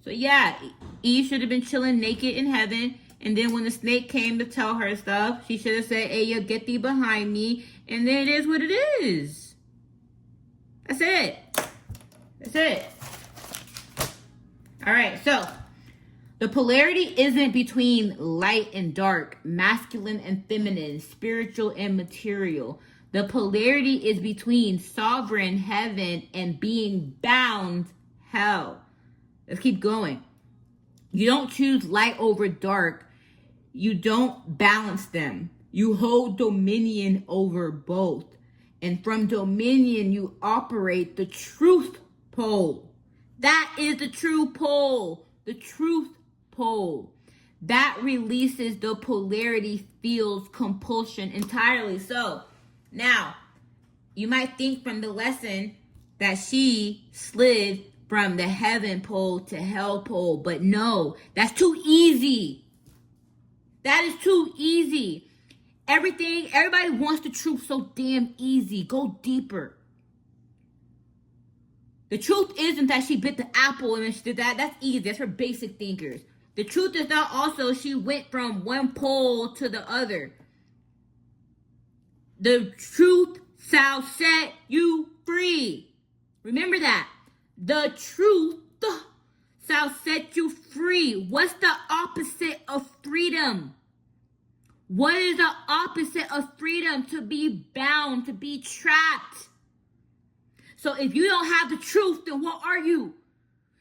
So yeah, Eve should have been chilling naked in heaven, and then when the snake came to tell her stuff, she should have said, "Hey, you get thee behind me," and then it is what it is. That's it. That's it. All right, so the polarity isn't between light and dark, masculine and feminine, spiritual and material. The polarity is between sovereign heaven and being bound hell. Let's keep going. You don't choose light over dark. You don't balance them. You hold dominion over both. And from dominion, you operate the truth pole. That is the true pole. The truth pole. That releases the polarity field's compulsion entirely. So, now, you might think from the lesson that she slid from the heaven pole to hell pole. But no, that's too easy. That is too easy. Everybody wants the truth so damn easy. Go deeper. The truth isn't that she bit the apple and then she did that. That's easy. That's for basic thinkers. The truth is not also she went from one pole to the other. The truth shall set you free. Remember that. The truth shall set you free. What's the opposite of freedom? What is the opposite of freedom? To be bound, to be trapped. So if you don't have the truth, then what are you?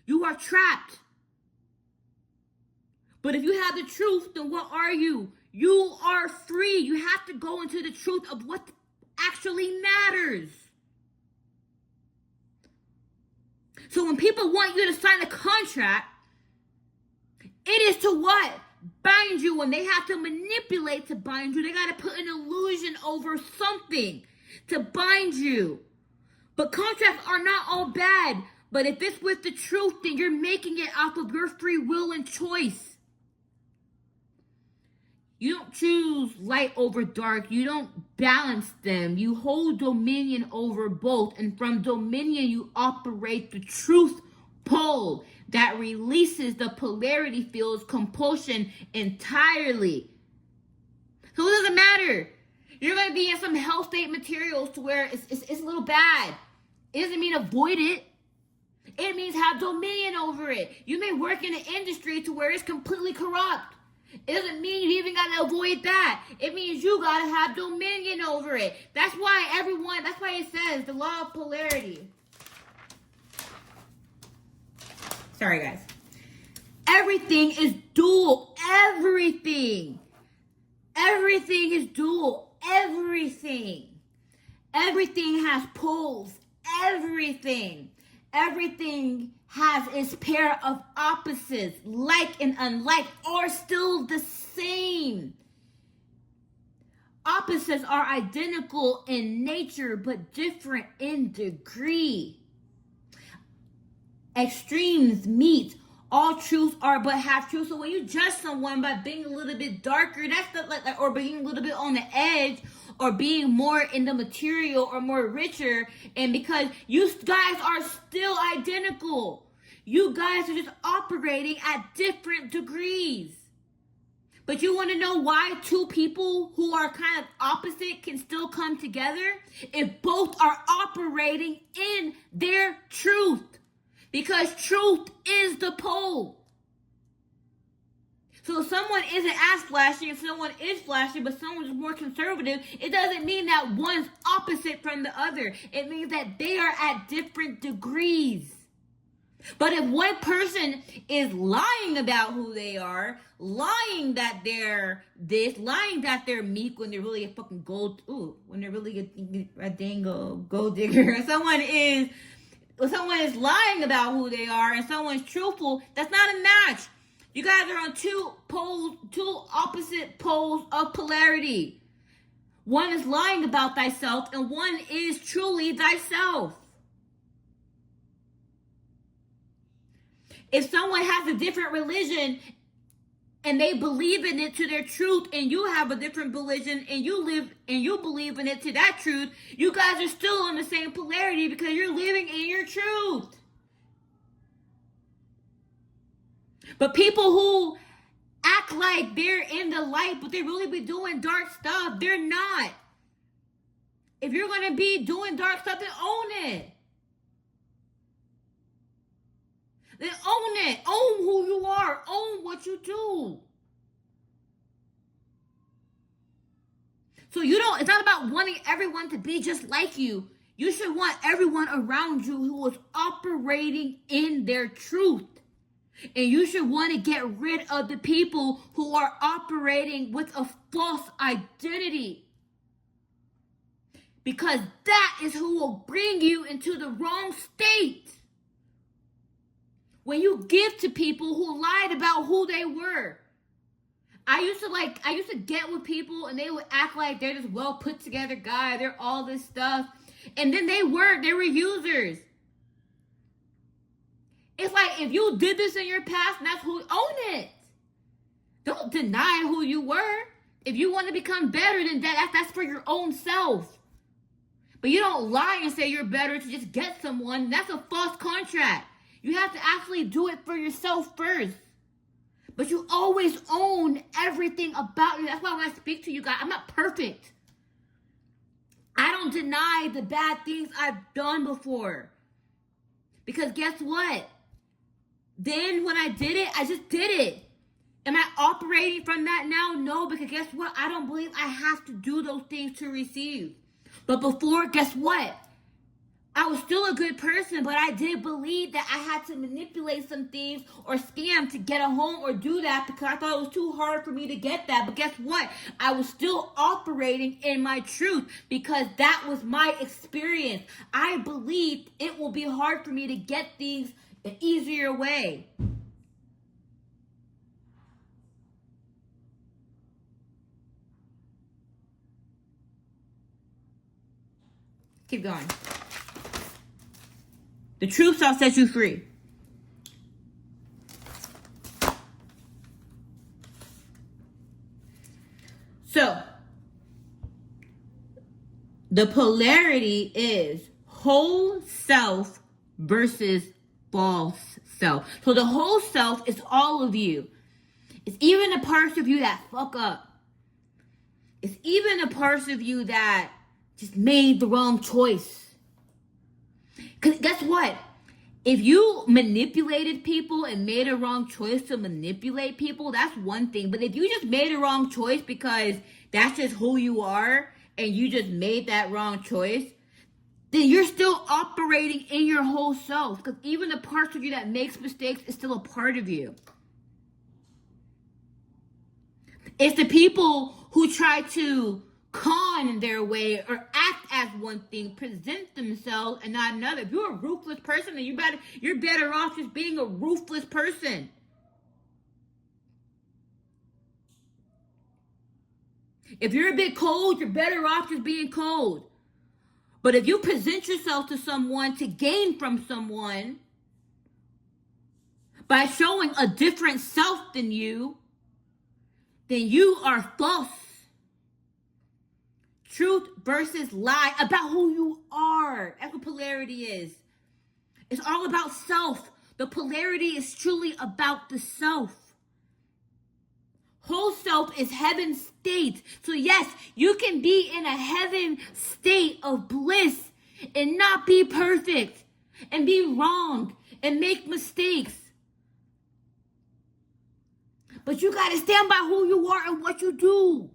You are trapped. But if you have the truth, then what are you? You are free. You have to go into the truth of what actually matters. So when people want you to sign a contract, it is to what? Bind you. When they have to manipulate to bind you, they got to put an illusion over something to bind you. But contracts are not all bad. But if it's with the truth, then you're making it off of your free will and choice. You don't choose light over dark. You don't balance them. You hold dominion over both. And from dominion, you operate the truth pole that releases the polarity field's compulsion entirely. So it doesn't matter. You're going to be in some hell state materials to where it's a little bad. It doesn't mean avoid it. It means have dominion over it. You may work in an industry to where it's completely corrupt. It doesn't mean you even got to avoid that. It means you got to have dominion over it. That's why it says the law of polarity. Sorry, guys. Everything is dual. Everything. Everything is dual. Everything. Everything has poles. Everything. Everything has its pair of opposites, like and unlike, or still the same. Opposites are identical in nature, but different in degree. Extremes meet. All truths are but half truth. So when you judge someone by being a little bit darker, that's the, like, or being a little bit on the edge, or being more in the material or more richer, and because you guys are still identical, you guys are just operating at different degrees. But you want to know why two people who are kind of opposite can still come together? If both are operating in their truth. Because truth is the pole. So if someone isn't as flashy and someone is flashy, but someone is more conservative, it doesn't mean that one's opposite from the other. It means that they are at different degrees. But if one person is lying about who they are, lying that they're this, lying that they're meek when they're really a fucking when they're really a dang gold digger, and someone is lying about who they are and someone's truthful, that's not a match. You guys are on two opposite poles of polarity. One is lying about thyself and one is truly thyself. If someone has a different religion and they believe in it to their truth, and you have a different religion and you believe in it to that truth, you guys are still on the same polarity because you're living in your truth. But people who act like they're in the light, but they really be doing dark stuff, they're not. If you're going to be doing dark stuff, then own it. Then own it. Own who you are. Own what you do. So it's not about wanting everyone to be just like you. You should want everyone around you who is operating in their truth. And you should want to get rid of the people who are operating with a false identity. Because that is who will bring you into the wrong state. When you give to people who lied about who they were. I used to get with people and they would act like they're this well put together guy. They're all this stuff. And then they were users. It's like if you did this in your past, and that's who, own it. Don't deny who you were. If you want to become better than that's for your own self. But you don't lie and say you're better to just get someone. That's a false contract. You have to actually do it for yourself first. But you always own everything about you. That's why when I speak to you guys, I'm not perfect. I don't deny the bad things I've done before. Because guess what? Then when I did it, I just did it. Am I operating from that now? No, because guess what? I don't believe I have to do those things to receive. But before, guess what? I was still a good person, but I did believe that I had to manipulate some things or scam to get a home or do that because I thought it was too hard for me to get that. But guess what? I was still operating in my truth because that was my experience. I believed it will be hard for me to get things an easier way. Keep going. The truth shall set you free. The polarity is whole self versus false self. So the whole self is all of you. It's even the parts of you that fuck up. It's even the parts of you that just made the wrong choice. Because guess what? If you manipulated people and made a wrong choice to manipulate people, that's one thing. But if you just made a wrong choice because that's just who you are and you just made that wrong choice, then you're still operating in your whole self. Because even the parts of you that makes mistakes is still a part of you. It's the people who try to con their way or act as one thing, present themselves and not another. If you're a ruthless person, then you're better off just being a ruthless person. If you're a bit cold, you're better off just being cold. But if you present yourself to someone to gain from someone by showing a different self than you, then you are false. Truth versus lie about who you are. That's what polarity is. It's all about self. The polarity is truly about the self. Whole self is heaven state. So yes, you can be in a heaven state of bliss and not be perfect and be wrong and make mistakes. But you got to stand by who you are and what you do.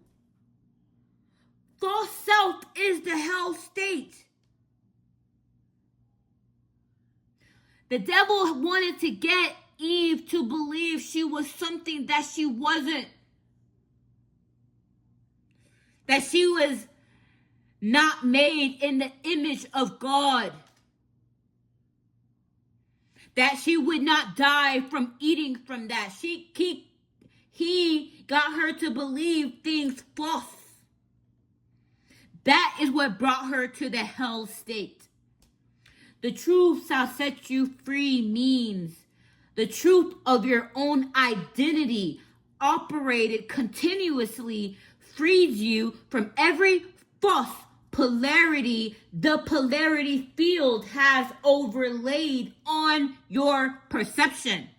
False self is the hell state. The devil wanted to get Eve to believe she was something that she wasn't. That she was not made in the image of God. That she would not die from eating from that. He got her to believe things false. That is what brought her to the hell state. The truth shall set you free means the truth of your own identity operated continuously frees you from every false polarity the polarity field has overlaid on your perception.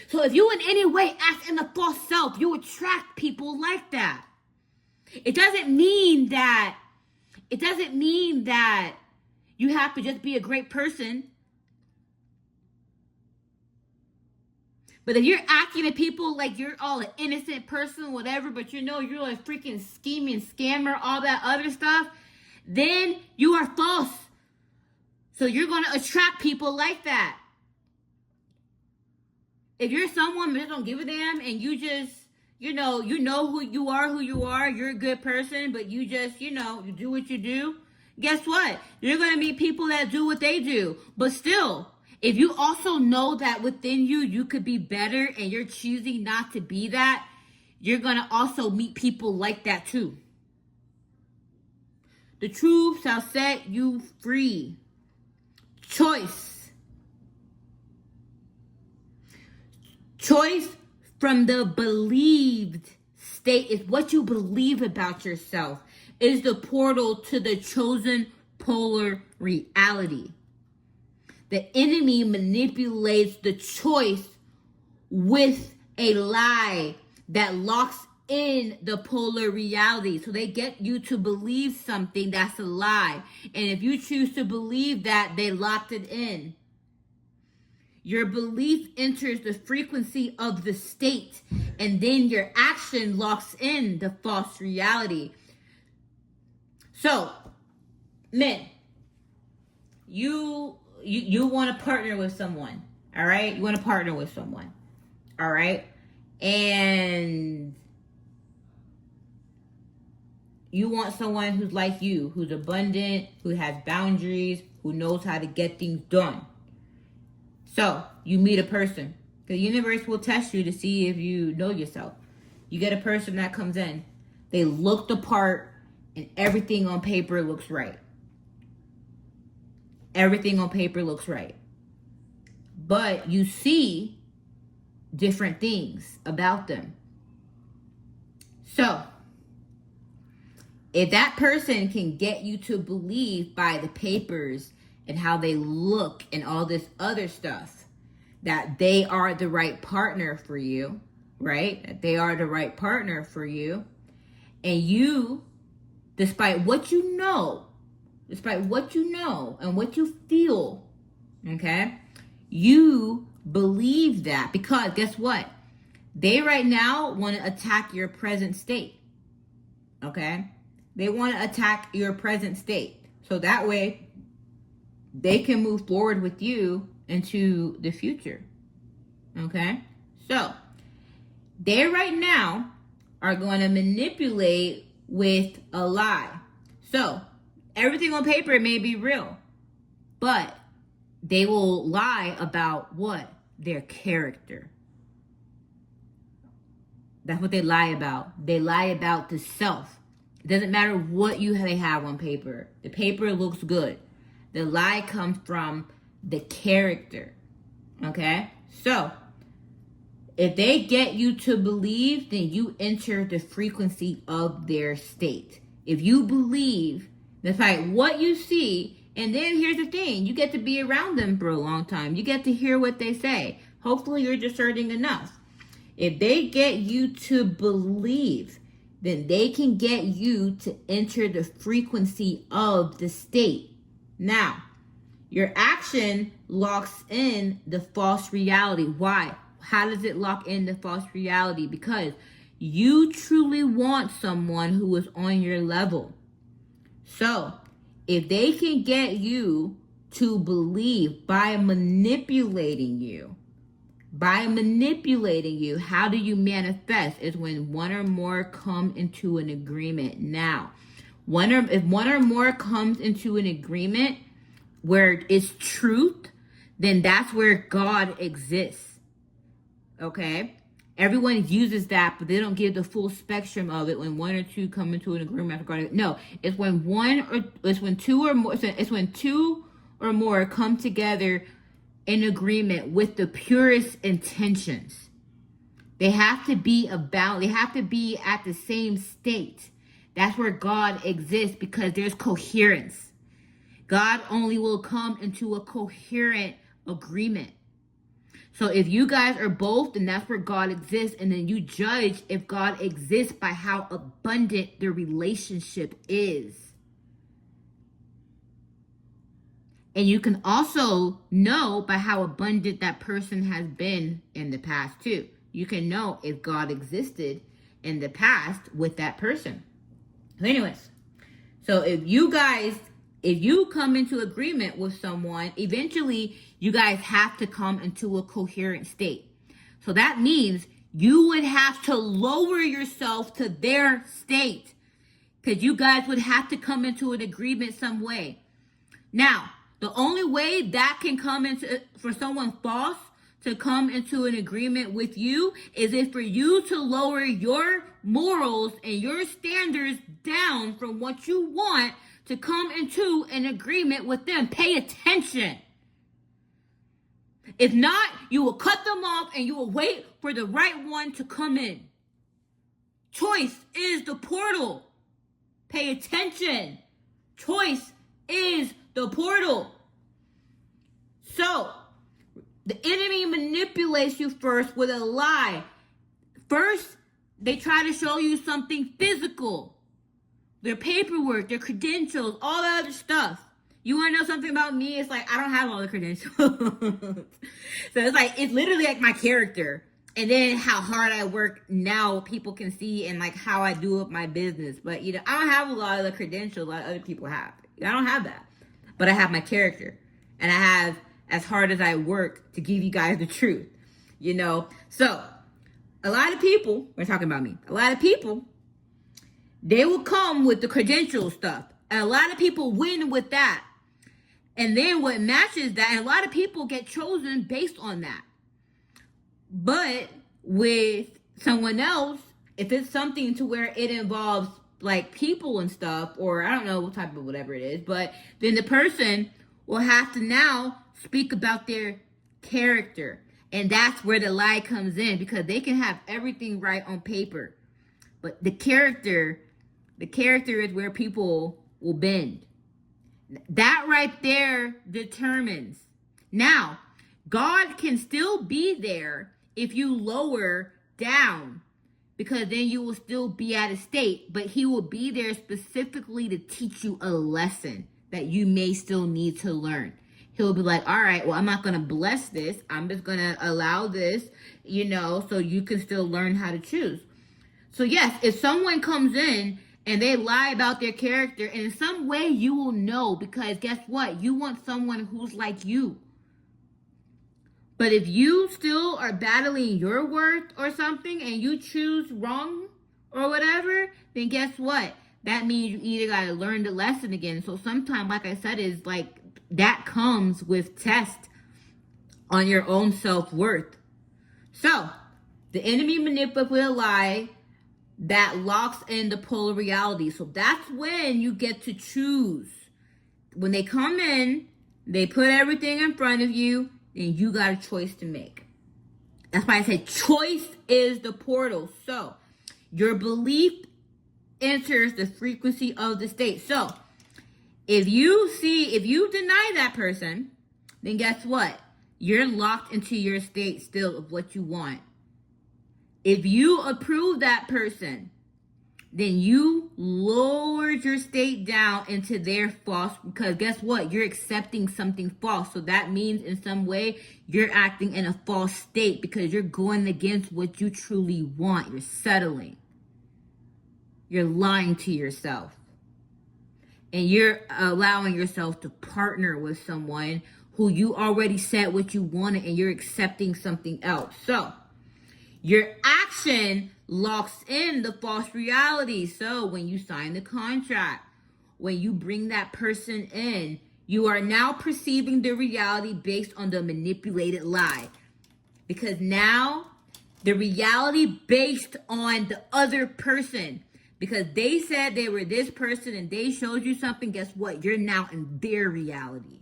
So if you in any way act in the false self, you attract people like that. It doesn't mean that you have to just be a great person. But if you're acting to people like you're all an innocent person, whatever, but you know you're a freaking scheming scammer, all that other stuff, then you are false. So you're going to attract people like that. If you're someone that just don't give a damn and you just, you know who you are, you're a good person, but you just, you do what you do, guess what? You're going to meet people that do what they do. But still, if you also know that within you could be better and you're choosing not to be that, you're going to also meet people like that too. The truth shall set you free. Choice from the believed state is what you believe about yourself. It is the portal to the chosen polar reality. The enemy manipulates the choice with a lie that locks in the polar reality. So they get you to believe something that's a lie. And if you choose to believe that, they locked it in. Your belief enters the frequency of the state, and then your action locks in the false reality. So, men, you want to partner with someone, all right? You want to partner with someone, all right? And you want someone who's like you, who's abundant, who has boundaries, who knows how to get things done. So, you meet a person. The universe will test you to see if you know yourself. You get a person that comes in. They look the part, and everything on paper looks right. Everything on paper looks right. But you see different things about them. So, if that person can get you to believe by the papers and how they look and all this other stuff that they are the right partner for you, right? That they are the right partner for you. And you, despite what you know and what you feel, okay, you believe that because guess what? They right now want to attack your present state, okay? They want to attack your present state. So that way they can move forward with you into the future, okay? So they right now are going to manipulate with a lie. So everything on paper may be real, but they will lie about what? Their character. That's what they lie about. They lie about the self. It doesn't matter what they have on paper. The paper looks good. The lie comes from the character. Okay? So, if they get you to believe, then you enter the frequency of their state. If you believe, that's like what you see, and then here's the thing, you get to be around them for a long time. You get to hear what they say. Hopefully you're discerning enough. If they get you to believe, then they can get you to enter the frequency of the state. Now, your action locks in the false reality. Why? How does it lock in the false reality? Because you truly want someone who is on your level. So, if they can get you to believe by manipulating you, how do you manifest? Is when one or more come into an agreement. Now, if one or more comes into an agreement where it's truth, then that's where God exists. Okay? Everyone uses that, but they don't give the full spectrum of it when one or two come into an agreement. No, it's when two or more come together in agreement with the purest intentions. They have to be at the same state. That's where God exists because there's coherence. God only will come into a coherent agreement. So if you guys are both, then that's where God exists. And then you judge if God exists by how abundant the relationship is. And you can also know by how abundant that person has been in the past too. You can know if God existed in the past with that person. So anyways, so if you come into agreement with someone, eventually you guys have to come into a coherent state. So that means you would have to lower yourself to their state because you guys would have to come into an agreement some way. Now, the only way that can for someone false to come into an agreement with you is if for you to lower your morals and your standards down from what you want to come into an agreement with them. Pay attention. If not, you will cut them off and you will wait for the right one to come in. Choice is the portal. Pay attention. Choice is the portal. So, the enemy manipulates you first with a lie. First, they try to show you something physical. Their paperwork, their credentials, all that other stuff. You want to know something about me? It's like, I don't have all the credentials. So it's literally like my character. And then how hard I work now, people can see, and like how I do up my business. But, I don't have a lot of the credentials a lot of other people have. I don't have that. But I have my character. And I have as hard as I work to give you guys the truth. So a lot of people, we're talking about me, a lot of people, they will come with the credential stuff. And a lot of people win with that. And then what matches that, and a lot of people get chosen based on that. But with someone else, if it's something to where it involves like people and stuff, or I don't know what type of whatever it is, but then the person will have to now speak about their character. And that's where the lie comes in, because they can have everything right on paper. But the character The character is where people will bend. That right there determines. Now, God can still be there if you lower down, because then you will still be at a state, but he will be there specifically to teach you a lesson that you may still need to learn. He'll be like, all right, well, I'm not going to bless this. I'm just going to allow this, so you can still learn how to choose. So yes, if someone comes in and they lie about their character, and in some way you will know, because guess what? You want someone who's like you. But if you still are battling your worth or something and you choose wrong or whatever, then guess what? That means you either got to learn the lesson again. So sometimes, like I said, is like that comes with test on your own self-worth. So the enemy manipulates with a lie that locks in the polar reality. So that's when you get to choose. When they come in, they put everything in front of you, and you got a choice to make. That's why I said choice is the portal. So your belief enters the frequency of the state. So if you deny that person, then guess what? You're locked into your state still of what you want. If you approve that person, then you lowered your state down into their false, because guess what? You're accepting something false. So that means in some way you're acting in a false state because you're going against what you truly want. You're settling. You're lying to yourself. And you're allowing yourself to partner with someone who you already said what you wanted, and you're accepting something else. So your action locks in the false reality. So when you sign the contract, when you bring that person in, you are now perceiving the reality based on the manipulated lie. Because now the reality based on the other person, because they said they were this person and they showed you something, guess what? You're now in their reality.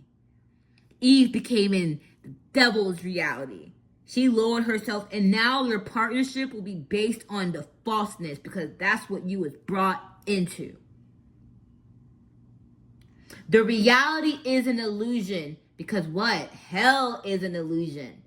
Eve became in the devil's reality. She lowered herself, and now your partnership will be based on the falseness, because that's what you was brought into. The reality is an illusion, because what? Hell is an illusion.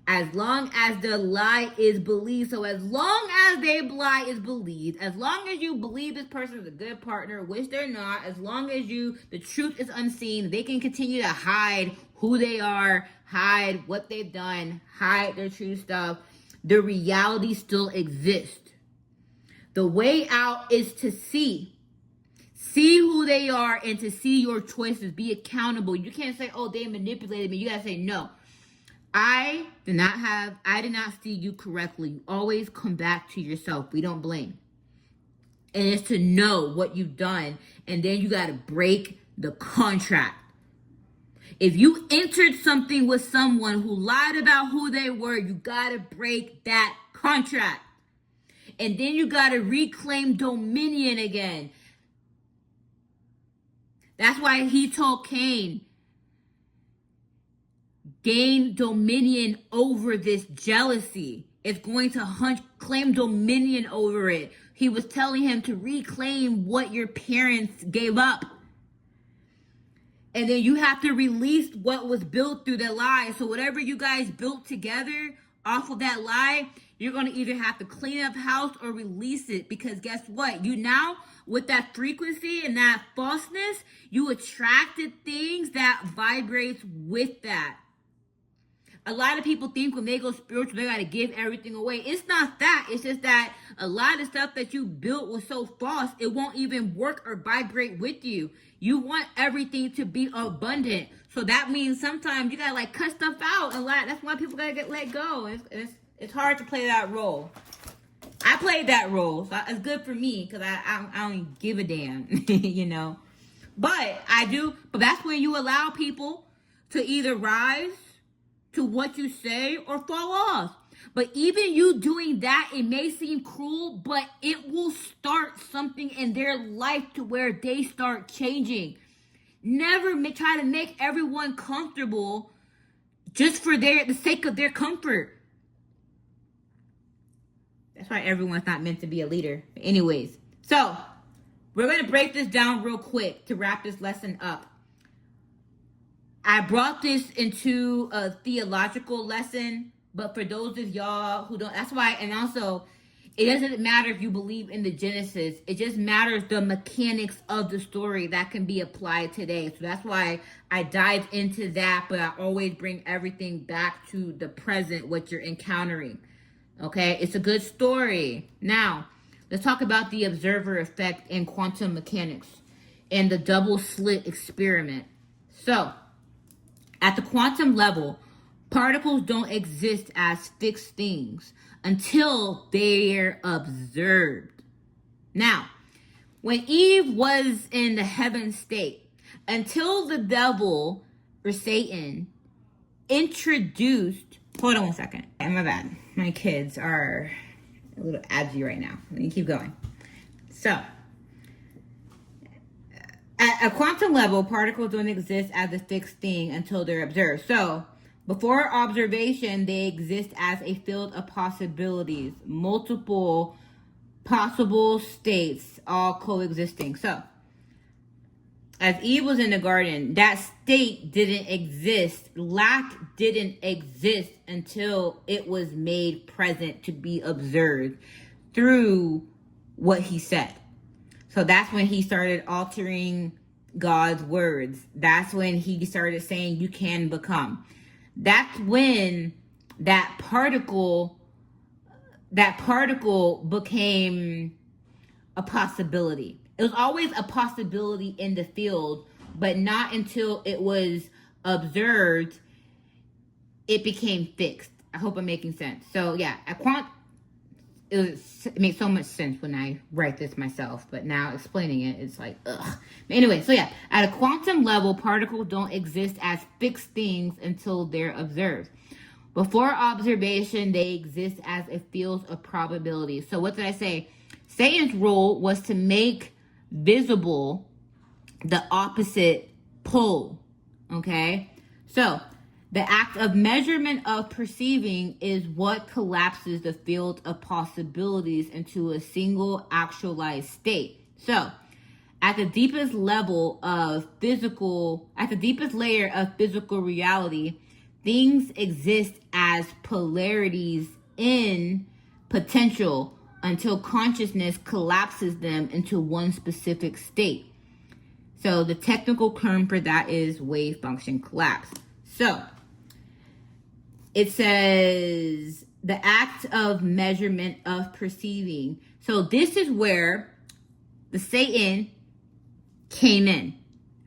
As long as the lie is believed. So as long as the lie is believed, as long as you believe this person is a good partner, which they're not, as long as the truth is unseen, they can continue to hide who they are, hide what they've done, hide their true stuff. The reality still exists. The way out is to see who they are and to see your choices. Be accountable. You can't say, oh, they manipulated me. You gotta say, no, I did not see you correctly. You always come back to yourself. We don't blame. And it's to know what you've done, and then you got to break the contract. If you entered something with someone who lied about who they were, you got to break that contract. And then you got to reclaim dominion again. That's why he told Cain, gain dominion over this jealousy. It's going to claim dominion over it. He was telling him to reclaim what your parents gave up. And then you have to release what was built through the lie. So whatever you guys built together off of that lie, you're going to either have to clean up house or release it. Because guess what? You now, with that frequency and that falseness, you attracted things that vibrates with that. A lot of people think when they go spiritual, they got to give everything away. It's not that. It's just that a lot of stuff that you built was so false, it won't even work or vibrate with you. You want everything to be abundant. So that means sometimes you got to cut stuff out. That's why people got to let go. It's hard to play that role. I played that role. So it's good for me because I don't give a damn, But I do. But that's when you allow people to either rise to what you say or fall off. But even you doing that, it may seem cruel, but it will start something in their life to where they start changing. Never try to make everyone comfortable just for the sake of their comfort. That's why everyone's not meant to be a leader. But anyways, so we're going to break this down real quick to wrap this lesson up. I brought this into a theological lesson, but for those of y'all who don't, that's why, and also, it doesn't matter if you believe in the Genesis. It just matters the mechanics of the story that can be applied today. So that's why I dive into that, but I always bring everything back to the present, what you're encountering. Okay, it's a good story. Now, let's talk about the observer effect in quantum mechanics and the double slit experiment. So, at the quantum level, particles don't exist as fixed things until they're observed. Now, when Eve was in the heaven state, until the devil or Satan introduced, hold on one second. My bad. My kids are a little absy right now. Let me keep going. So, at a quantum level, particles don't exist as a fixed thing until they're observed. So, before observation, they exist as a field of possibilities, multiple possible states, all coexisting. So, as Eve was in the garden, that state didn't exist. Lack didn't exist until it was made present to be observed through what he said. So that's when he started altering God's words. That's when he started saying you can become. That's when that particle became a possibility. It was always a possibility in the field, but not until it was observed, it became fixed. I hope I'm making sense. So yeah, it makes so much sense when I write this myself, but now explaining it, it's like, ugh. Anyway, so yeah, at a quantum level, particles don't exist as fixed things until they're observed. Before observation, they exist as a field of probability. So what did I say? Satan's role was to make visible the opposite pole, okay? So the act of measurement of perceiving is what collapses the field of possibilities into a single actualized state. So, at the deepest layer of physical reality, things exist as polarities in potential until consciousness collapses them into one specific state. So, the technical term for that is wave function collapse. So, it says the act of measurement of perceiving. So this is where the Satan came in,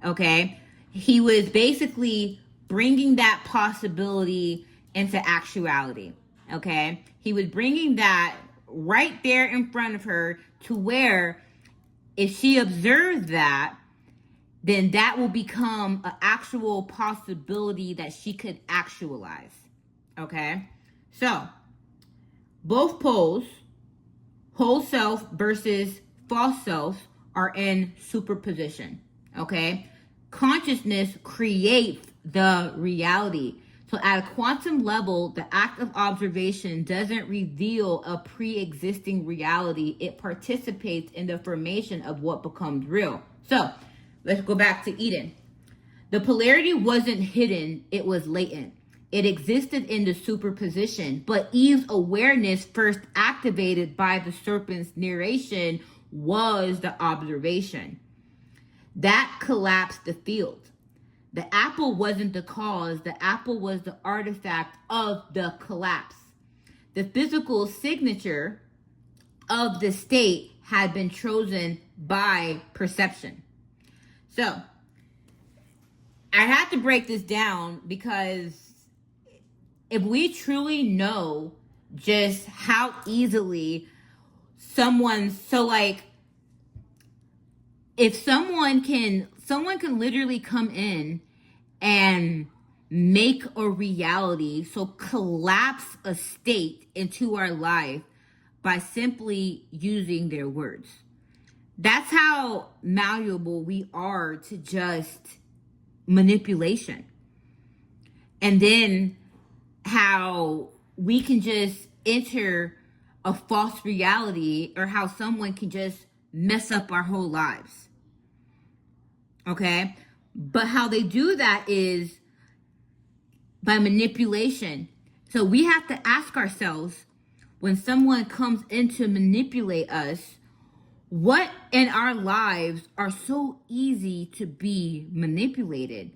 okay? He was basically bringing that possibility into actuality, okay? He was bringing that right there in front of her to where if she observes that, then that will become an actual possibility that she could actualize. Okay, so both poles, whole self versus false self, are in superposition. Okay, consciousness creates the reality. So at a quantum level, the act of observation doesn't reveal a pre-existing reality. It participates in the formation of what becomes real. So let's go back to Eden. The polarity wasn't hidden, it was latent. It existed in the superposition, but Eve's awareness first activated by the serpent's narration was the observation. That collapsed the field. The apple wasn't the cause, the apple was the artifact of the collapse. The physical signature of the state had been chosen by perception. So, I have to break this down because if we truly know just how easily if someone can literally come in and make a reality, so collapse a state into our life by simply using their words. That's how malleable we are to just manipulation. And then how we can just enter a false reality, or how someone can just mess up our whole lives. Okay? But how they do that is by manipulation. So we have to ask ourselves, when someone comes in to manipulate us, what in our lives are so easy to be manipulated?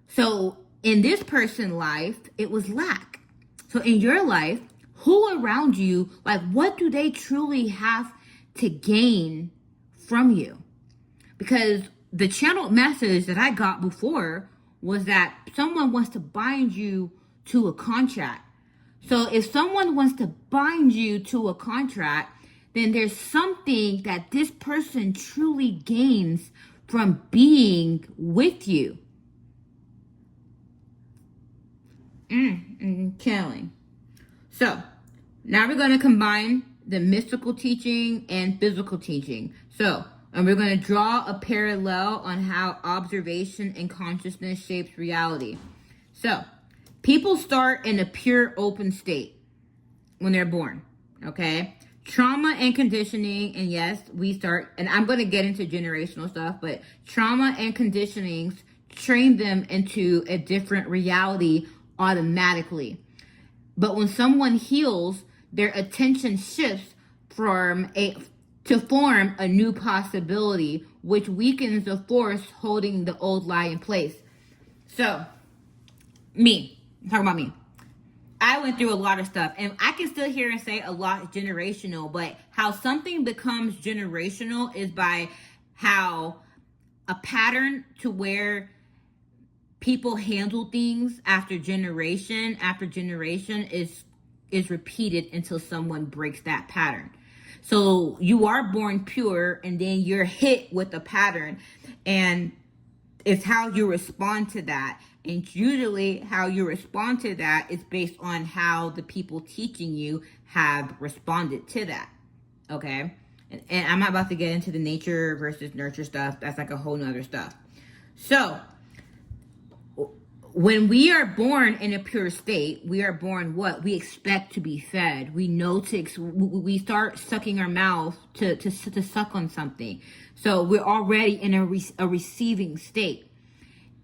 So in this person's life, it was lack. So in your life, who around you, like, what do they truly have to gain from you? Because the channeled message that I got before was that someone wants to bind you to a contract. So if someone wants to bind you to a contract, then there's something that this person truly gains from being with you. Killing. So now we're going to combine the mystical teaching and physical teaching. And we're going to draw a parallel on how observation and consciousness shapes reality. So people start in a pure open state when they're born, okay? Trauma and conditioning, and yes, we start, and I'm going to get into generational stuff, but trauma and conditionings train them into a different reality automatically. But when someone heals, their attention shifts to form a new possibility, which weakens the force holding the old lie in place. So, I'm talking about me. I went through a lot of stuff, and I can still hear and say a lot is generational, but how something becomes generational is by how a pattern to where people handle things after generation is repeated until someone breaks that pattern. So you are born pure, and then you're hit with a pattern, and it's how you respond to that. And usually how you respond to that is based on how the people teaching you have responded to that. Okay? And I'm not about to get into the nature versus nurture stuff. That's like a whole nother stuff. So when we are born in a pure state, we are born what? We expect to be fed. We know we start sucking our mouth to suck on something. So we're already in a receiving state.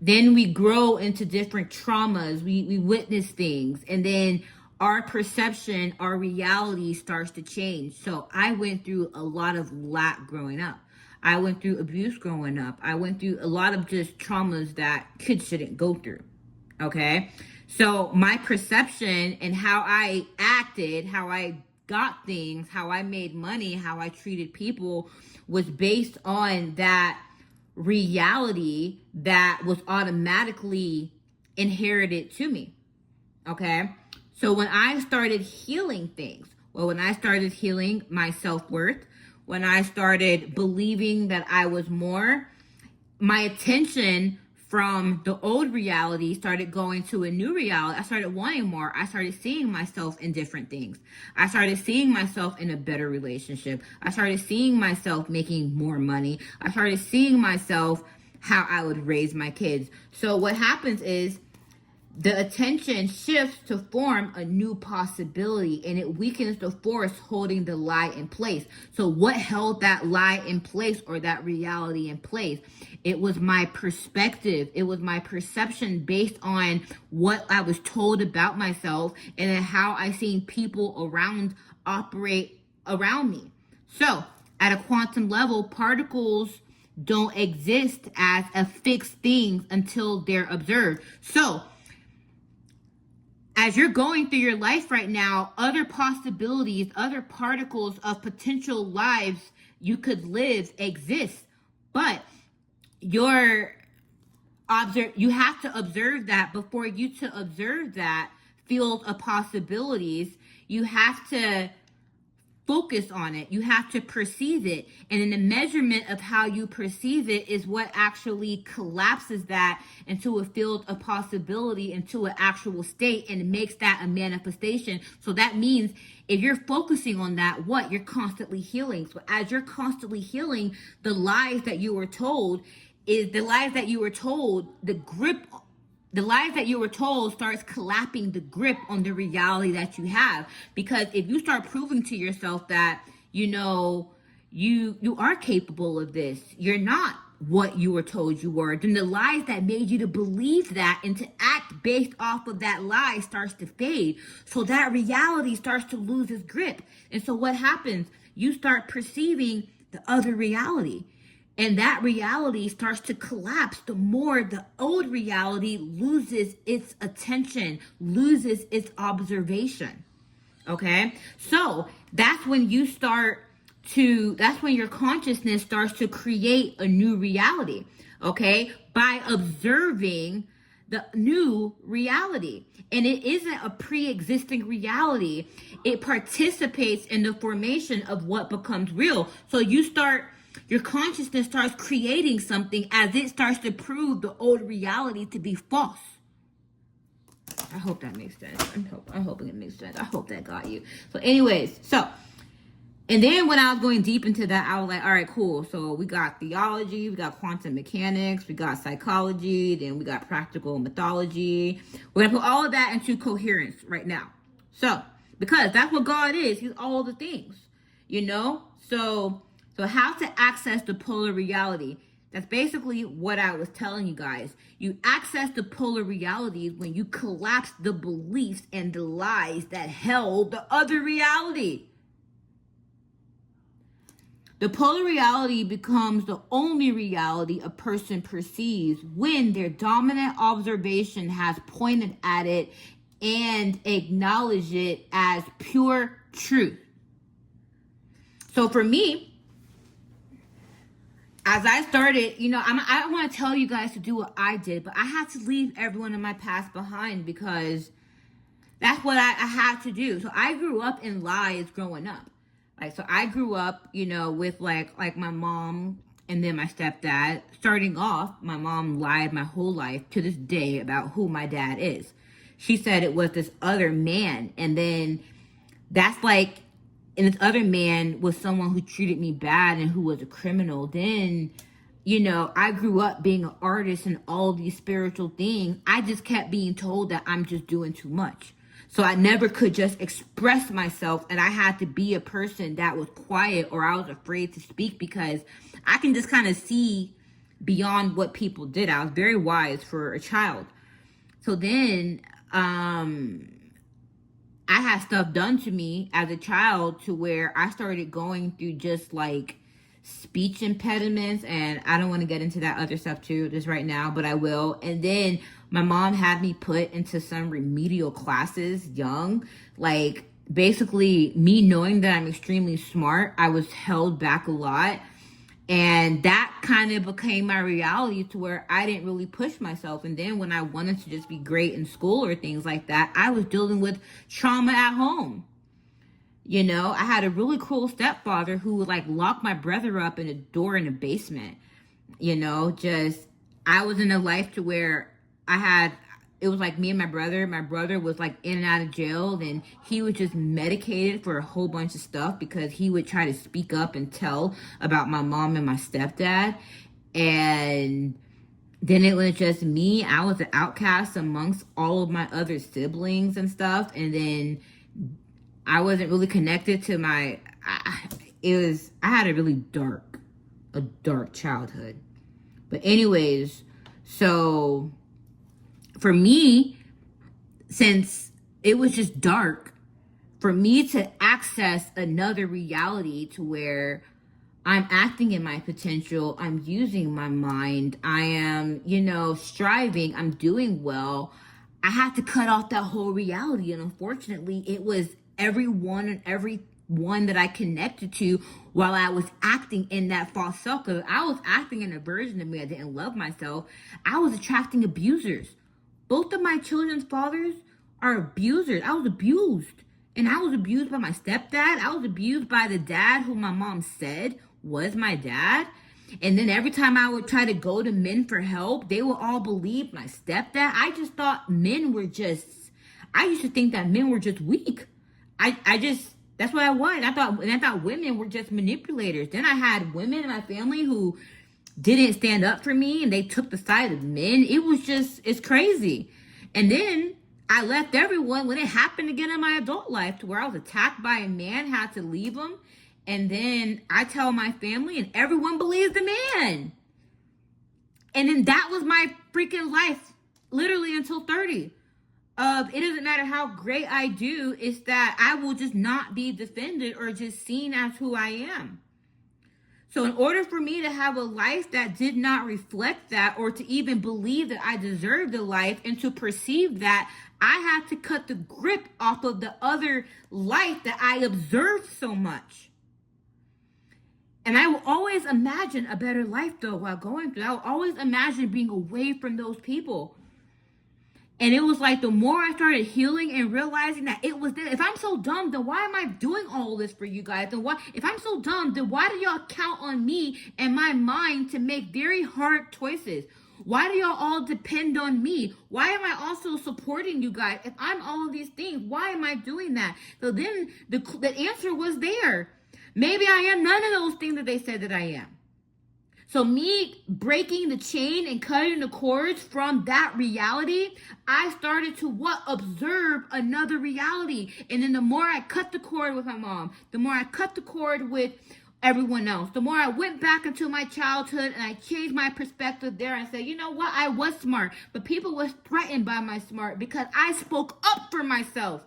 Then we grow into different traumas. We witness things. And then our perception, our reality starts to change. So I went through a lot of lack growing up. I went through abuse growing up. I went through a lot of just traumas that kids shouldn't go through. Okay? So my perception and how I acted, how I got things, how I made money, how I treated people was based on that reality that was automatically inherited to me. Okay? So when I started healing things, when I started healing my self-worth, when I started believing that I was more, my attention from the old reality started going to a new reality. I started wanting more. I started seeing myself in different things. I started seeing myself in a better relationship. I started seeing myself making more money. I started seeing myself how I would raise my kids. So what happens is the attention shifts to form a new possibility, and it weakens the force holding the lie in place. So what held that lie in place, or that reality in place? It was my perspective. It was my perception based on what I was told about myself, and then how I seen people around operate around me. So at a quantum level, particles don't exist as a fixed thing until they're observed. So as you're going through your life right now, other possibilities, other particles of potential lives you could live exist. But you have to observe that. Before you to observe that field of possibilities, you have to focus on it. You have to perceive it. And then the measurement of how you perceive it is what actually collapses that into a field of possibility, into an actual state, and makes that a manifestation. So that means if you're focusing on that, you're constantly healing. So as you're constantly healing, the lies that you were told, the lies that you were told starts collapsing the grip on the reality that you have. Because if you start proving to yourself that, you are capable of this. You're not what you were told you were. Then the lies that made you to believe that and to act based off of that lie starts to fade. So that reality starts to lose its grip. And so what happens? You start perceiving the other reality. And that reality starts to collapse the more the old reality loses its attention, loses its observation. Okay? So that's when that's when your consciousness starts to create a new reality. Okay? By observing the new reality. And it isn't a pre-existing reality. It participates in the formation of what becomes real. So your consciousness starts creating something as it starts to prove the old reality to be false. I hope that makes sense. I'm hoping it makes sense. I hope that got you. So anyways, and then when I was going deep into that, I was like, all right, cool. So we got theology, we got quantum mechanics, we got psychology, then we got practical mythology. We're going to put all of that into coherence right now. So, because that's what God is. He's all the things, So how to access the polar reality. That's basically what I was telling you guys. You access the polar realities when you collapse the beliefs and the lies that held the other reality. The polar reality becomes the only reality a person perceives when their dominant observation has pointed at it and acknowledged it as pure truth. So for me, as I started, I don't want to tell you guys to do what I did, but I had to leave everyone in my past behind because that's what I had to do. So I grew up in lies growing up. So I grew up, with like my mom and then my stepdad. Starting off, my mom lied my whole life to this day about who my dad is. She said it was this other man. And then and this other man was someone who treated me bad and who was a criminal. Then, I grew up being an artist and all these spiritual things. I just kept being told that I'm just doing too much. So I never could just express myself, and I had to be a person that was quiet, or I was afraid to speak because I can just kind of see beyond what people did. I was very wise for a child. So then I had stuff done to me as a child to where I started going through just like speech impediments, and I don't want to get into that other stuff too just right now, but I will. And then my mom had me put into some remedial classes young. Like basically me knowing that I'm extremely smart, I was held back a lot. And that kind of became my reality to where I didn't really push myself. And then when I wanted to just be great in school or things like that, I was dealing with trauma at home. I had a really cruel stepfather who would like lock my brother up in a door in a basement. I was in a life to where it was like me and my brother was like in and out of jail, and he was just medicated for a whole bunch of stuff because he would try to speak up and tell about my mom and my stepdad. And then it was just me. I was an outcast amongst all of my other siblings and stuff. And then I wasn't really connected to I had a really dark childhood. But anyways, so for me, since it was just dark, for me to access another reality to where I'm acting in my potential, I'm using my mind, I am, striving, I'm doing well, I had to cut off that whole reality. And unfortunately, it was everyone that I connected to while I was acting in that false self. Because I was acting in a version of me. I didn't love myself. I was attracting abusers. Both of my children's fathers are abusers. I was abused. And I was abused by my stepdad. I was abused by the dad who my mom said was my dad. And then every time I would try to go to men for help, they would all believe my stepdad. I just thought I used to think that men were just weak. That's what I was. I thought women were just manipulators. Then I had women in my family who didn't stand up for me and they took the side of men. It's crazy. And then I left everyone when it happened again in my adult life to where I was attacked by a man, had to leave him. And then I tell my family and everyone believes the man. And then that was my freaking life, literally until 30. It doesn't matter how great I do, it's that I will just not be defended or just seen as who I am. So in order for me to have a life that did not reflect that, or to even believe that I deserved a life and to perceive that, I had to cut the grip off of the other life that I observed so much. And I will always imagine a better life though while going through. I will always imagine being away from those people. And it was like the more I started healing and realizing that it was there. If I'm so dumb, then why am I doing all this for you guys? Then why, if I'm so dumb, then why do y'all count on me and my mind to make very hard choices? Why do y'all all depend on me? Why am I also supporting you guys? If I'm all of these things, why am I doing that? So then the answer was there. Maybe I am none of those things that they said that I am. So me breaking the chain and cutting the cords from that reality, I started to observe another reality. And then the more I cut the cord with my mom, the more I cut the cord with everyone else, the more I went back into my childhood and I changed my perspective there and said, you know what, I was smart, but people was threatened by my smart because I spoke up for myself.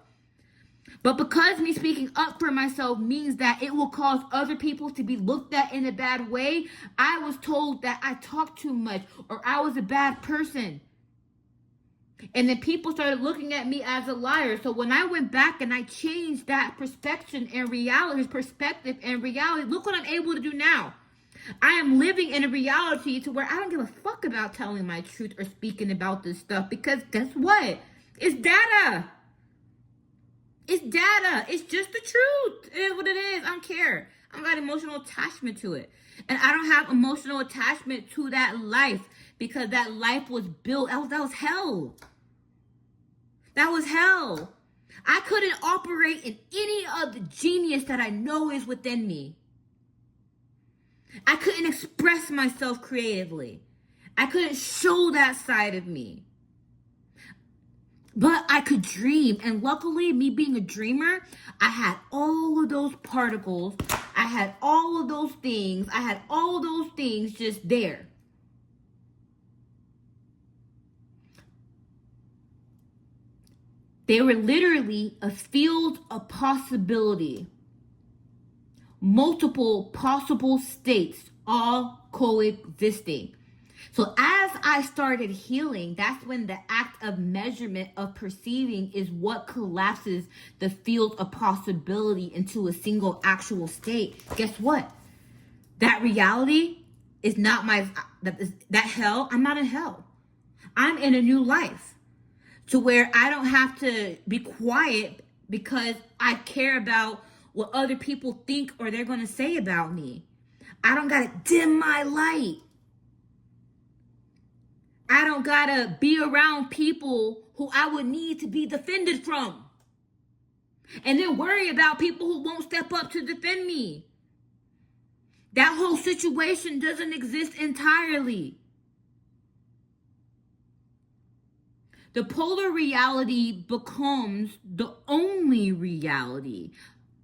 But because me speaking up for myself means that it will cause other people to be looked at in a bad way, I was told that I talked too much or I was a bad person. And then people started looking at me as a liar. So when I went back and I changed that perspective and reality, look what I'm able to do now. I am living in a reality to where I don't give a fuck about telling my truth or speaking about this stuff, because guess what? It's data. It's data. It's just the truth. It is what it is. I don't care. I don't got emotional attachment to it. And I don't have emotional attachment to that life because that life was built. That was hell. That was hell. I couldn't operate in any of the genius that I know is within me. I couldn't express myself creatively. I couldn't show that side of me. But I could dream. And luckily, me being a dreamer, I had all of those particles. I had all of those things. I had all of those things just there. They were literally a field of possibility. Multiple possible states all coexisting. So as I started healing, that's when the act of measurement of perceiving is what collapses the field of possibility into a single actual state. Guess what? That reality is not that hell. I'm not in hell. I'm in a new life to where I don't have to be quiet because I care about what other people think or they're going to say about me. I don't got to dim my light. I don't gotta be around people who I would need to be defended from. And then worry about people who won't step up to defend me. That whole situation doesn't exist entirely. The polar reality becomes the only reality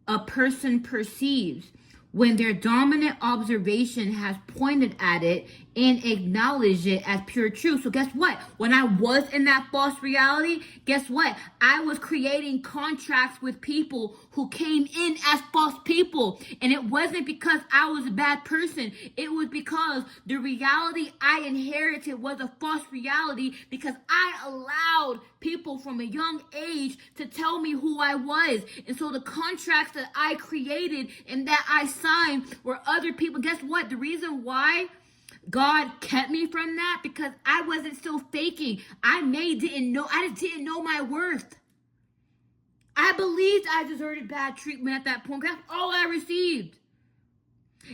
a person perceives when their dominant observation has pointed at it and acknowledged it as pure truth. So guess what? When I was in that false reality, guess what? I was creating contracts with people who came in as false people. And it wasn't because I was a bad person. It was because the reality I inherited was a false reality because I allowed people from a young age to tell me who I was. And so the contracts that I created and that I signed were other people. Guess what? The reason why God kept me from that, because I wasn't still faking. I just didn't know my worth. I believed I deserved bad treatment at that point. That's all I received.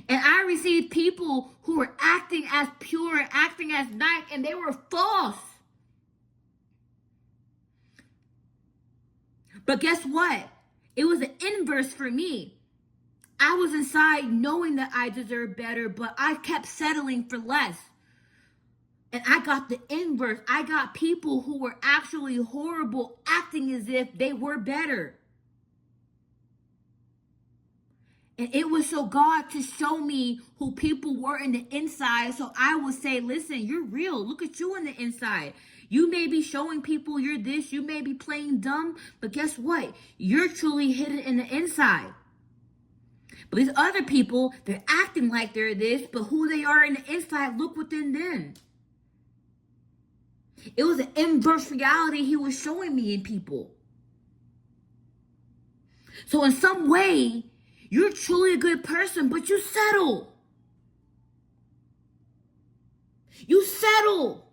And I received people who were acting as pure, acting as nice, and they were false. But guess what? It was an inverse for me. I was inside knowing that I deserved better, but I kept settling for less. And I got the inverse. I got people who were actually horrible, acting as if they were better. And it was so God to show me who people were in the inside. So I would say, listen, you're real. Look at you on the inside. You may be showing people you're this. You may be playing dumb. But guess what? You're truly hidden in the inside. But these other people, they're acting like they're this. But who they are in the inside, look within them. It was an inverse reality he was showing me in people. So in some way, you're truly a good person, but you settle. You settle.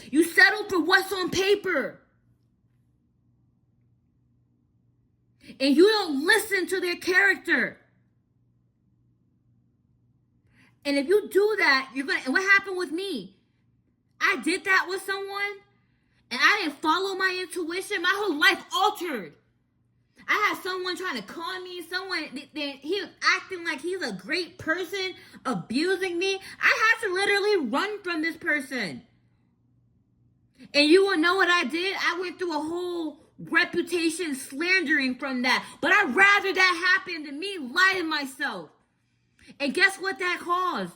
You settle for what's on paper. And you don't listen to their character. And if you do that, you're gonna, and what happened with me? I did that with someone, and I didn't follow my intuition. My whole life altered. I had someone trying to con me, he was acting like he's a great person, abusing me. I had to literally run from this person. And you will know what I did? I went through a whole reputation slandering from that. But I'd rather that happen than me lie to myself. And guess what that caused?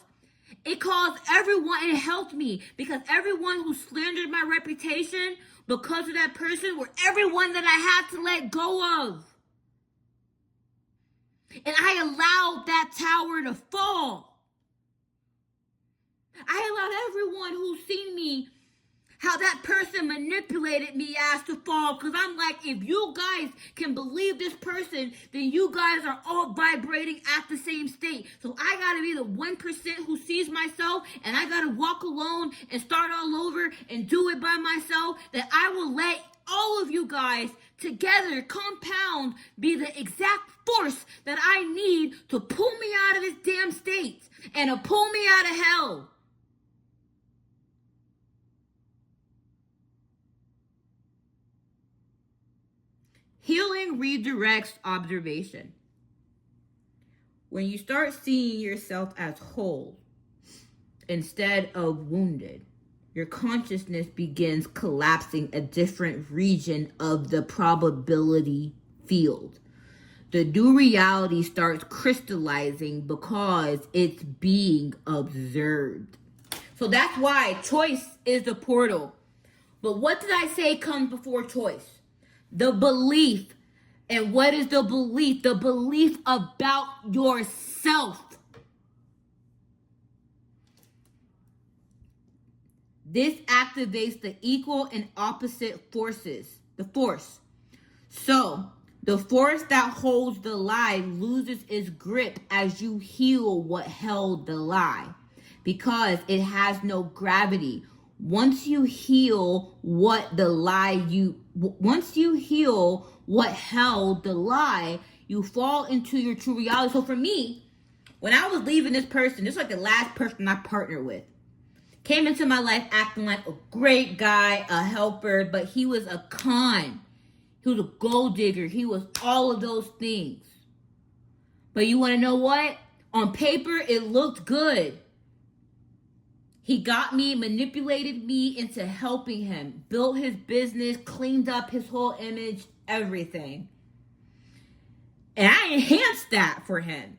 It caused everyone, and it helped me, because everyone who slandered my reputation because of that person were everyone that I had to let go of. And I allowed that tower to fall. I allowed everyone who's seen me, how that person manipulated me as to fall. Because I'm like, if you guys can believe this person, then you guys are all vibrating at the same state. So I got to be the 1% who sees myself, and I got to walk alone and start all over and do it by myself. That I will let all of you guys together, compound, be the exact force that I need to pull me out of this damn state and to pull me out of hell. Healing redirects observation. When you start seeing yourself as whole instead of wounded, your consciousness begins collapsing a different region of the probability field. The new reality starts crystallizing because it's being observed. So that's why choice is the portal. But what did I say comes before choice? The belief. And what is the belief? The belief about yourself. This activates the equal and opposite forces. The force. So, the force that holds the lie loses its grip as you heal what held the lie, because it has no gravity. Once you heal what held the lie, you fall into your true reality. So for me, when I was leaving this person, this is like the last person I partnered with, came into my life acting like a great guy, a helper, but he was a con. He was a gold digger. He was all of those things. But you want to know what? On paper, it looked good. He got me, manipulated me into helping him, built his business, cleaned up his whole image, everything. And I enhanced that for him.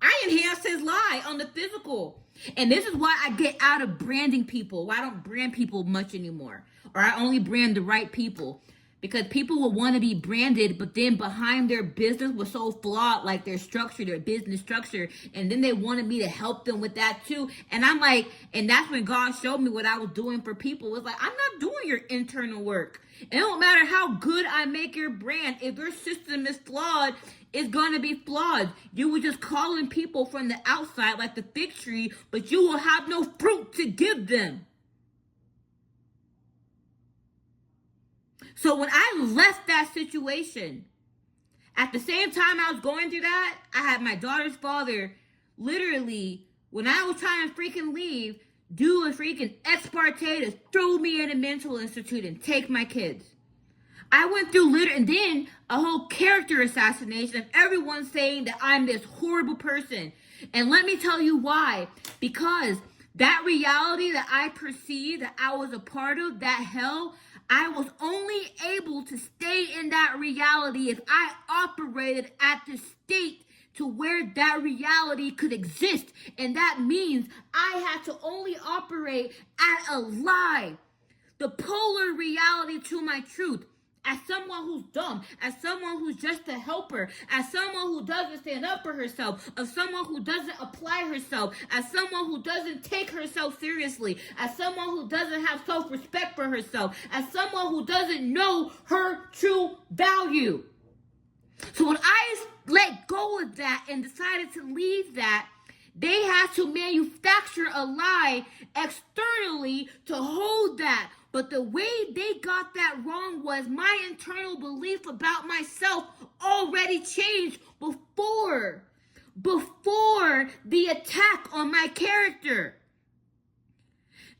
I enhanced his lie on the physical. And this is why I get out of branding people. Why I don't brand people much anymore. Or I only brand the right people. Because people will want to be branded, but then behind their business was so flawed, like their structure, their business structure. And then they wanted me to help them with that too. And I'm like, and that's when God showed me what I was doing for people. It was like, I'm not doing your internal work. It don't matter how good I make your brand. If your system is flawed, it's going to be flawed. You were just calling people from the outside like the fig tree, but you will have no fruit to give them. So when I left that situation, at the same time I was going through that, I had my daughter's father literally, when I was trying to freaking leave, do a freaking ex parte to throw me in a mental institute and take my kids. I went through and then a whole character assassination of everyone saying that I'm this horrible person. And let me tell you why. Because that reality that I perceived that I was a part of, that hell, I was only able to stay in that reality if I operated at the state to where that reality could exist. And that means I had to only operate at a lie, the polar reality to my truth. As someone who's dumb, as someone who's just a helper, as someone who doesn't stand up for herself, as someone who doesn't apply herself, as someone who doesn't take herself seriously, as someone who doesn't have self-respect for herself, as someone who doesn't know her true value. So when I let go of that and decided to leave that, they had to manufacture a lie externally to hold that. But the way they got that wrong was my internal belief about myself already changed before the attack on my character.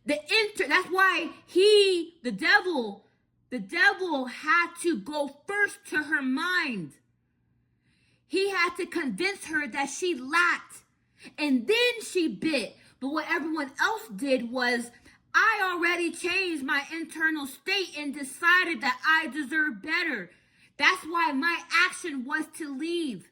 That's why the devil had to go first to her mind. He had to convince her that she lacked, and then she bit. But what everyone else did was, I already changed my internal state and decided that I deserve better. That's why my action was to leave.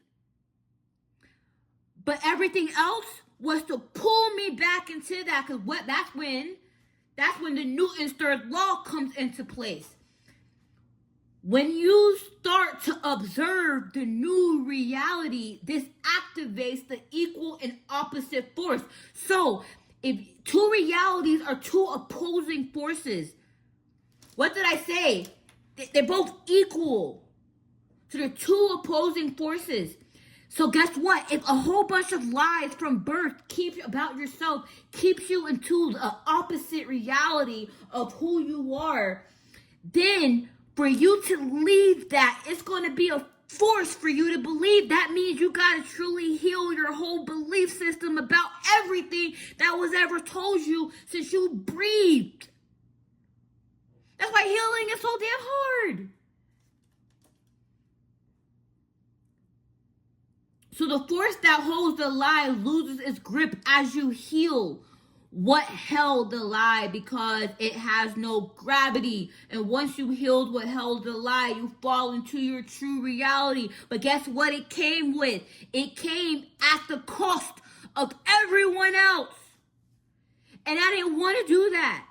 But everything else was to pull me back into that, because that's when the Newton's third law comes into place. When you start to observe the new reality, this activates the equal and opposite force. So, if two realities are two opposing forces, what did I say? They're both equal. So they're two opposing forces. So guess what? If a whole bunch of lies from birth about yourself keeps you into the opposite reality of who you are, then for you to leave that, it's going to be a force for you to believe. That means you got to truly heal your whole belief system about everything that was ever told you since you breathed. That's why healing is so damn hard. So the force that holds the lie loses its grip as you heal what held the lie, because it has no gravity. And once you healed what held the lie, you fall into your true reality. But guess what it came with? It came at the cost of everyone else. And I didn't want to do that.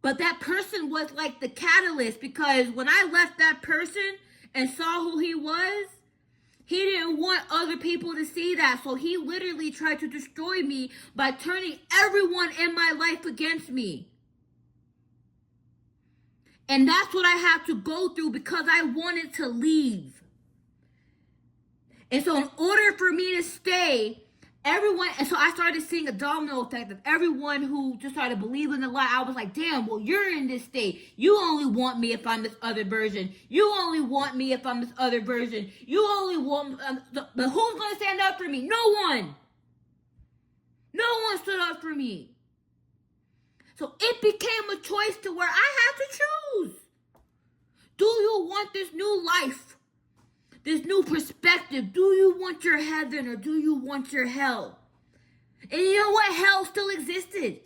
But that person was like the catalyst, because when I left that person and saw who he was, he didn't want other people to see that. So he literally tried to destroy me by turning everyone in my life against me. And that's what I had to go through because I wanted to leave. And so in order for me to stay, and so I started seeing a domino effect of everyone who just started believing the lie. I was like, damn, well, you're in this state. You only want me if I'm this other version. You only want me if I'm this other version. You only want, but who's going to stand up for me? No one. No one stood up for me. So it became a choice to where I had to choose. Do you want this new life? This new perspective? Do you want your heaven or do you want your hell? And you know what? Hell still existed.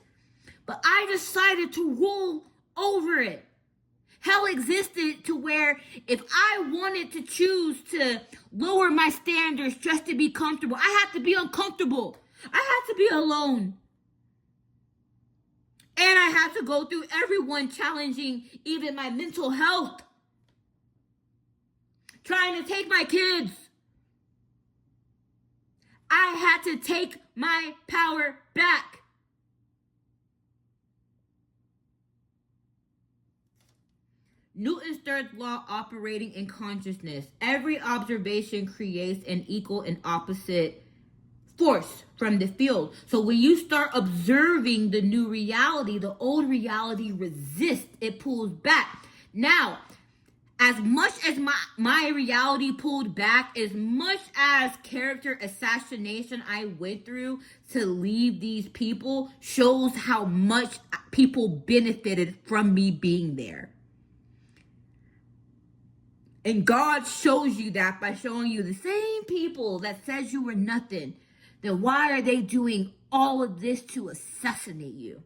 But I decided to rule over it. Hell existed to where if I wanted to choose to lower my standards just to be comfortable, I had to be uncomfortable. I had to be alone. And I had to go through everyone challenging even my mental health. Trying to take my kids. I had to take my power back. Newton's third law operating in consciousness. Every observation creates an equal and opposite force from the field. So when you start observing the new reality, the old reality resists. It pulls back. Now, as much as my reality pulled back, as much as character assassination I went through to leave these people shows how much people benefited from me being there. And God shows you that by showing you the same people that says you were nothing. Then why are they doing all of this to assassinate you?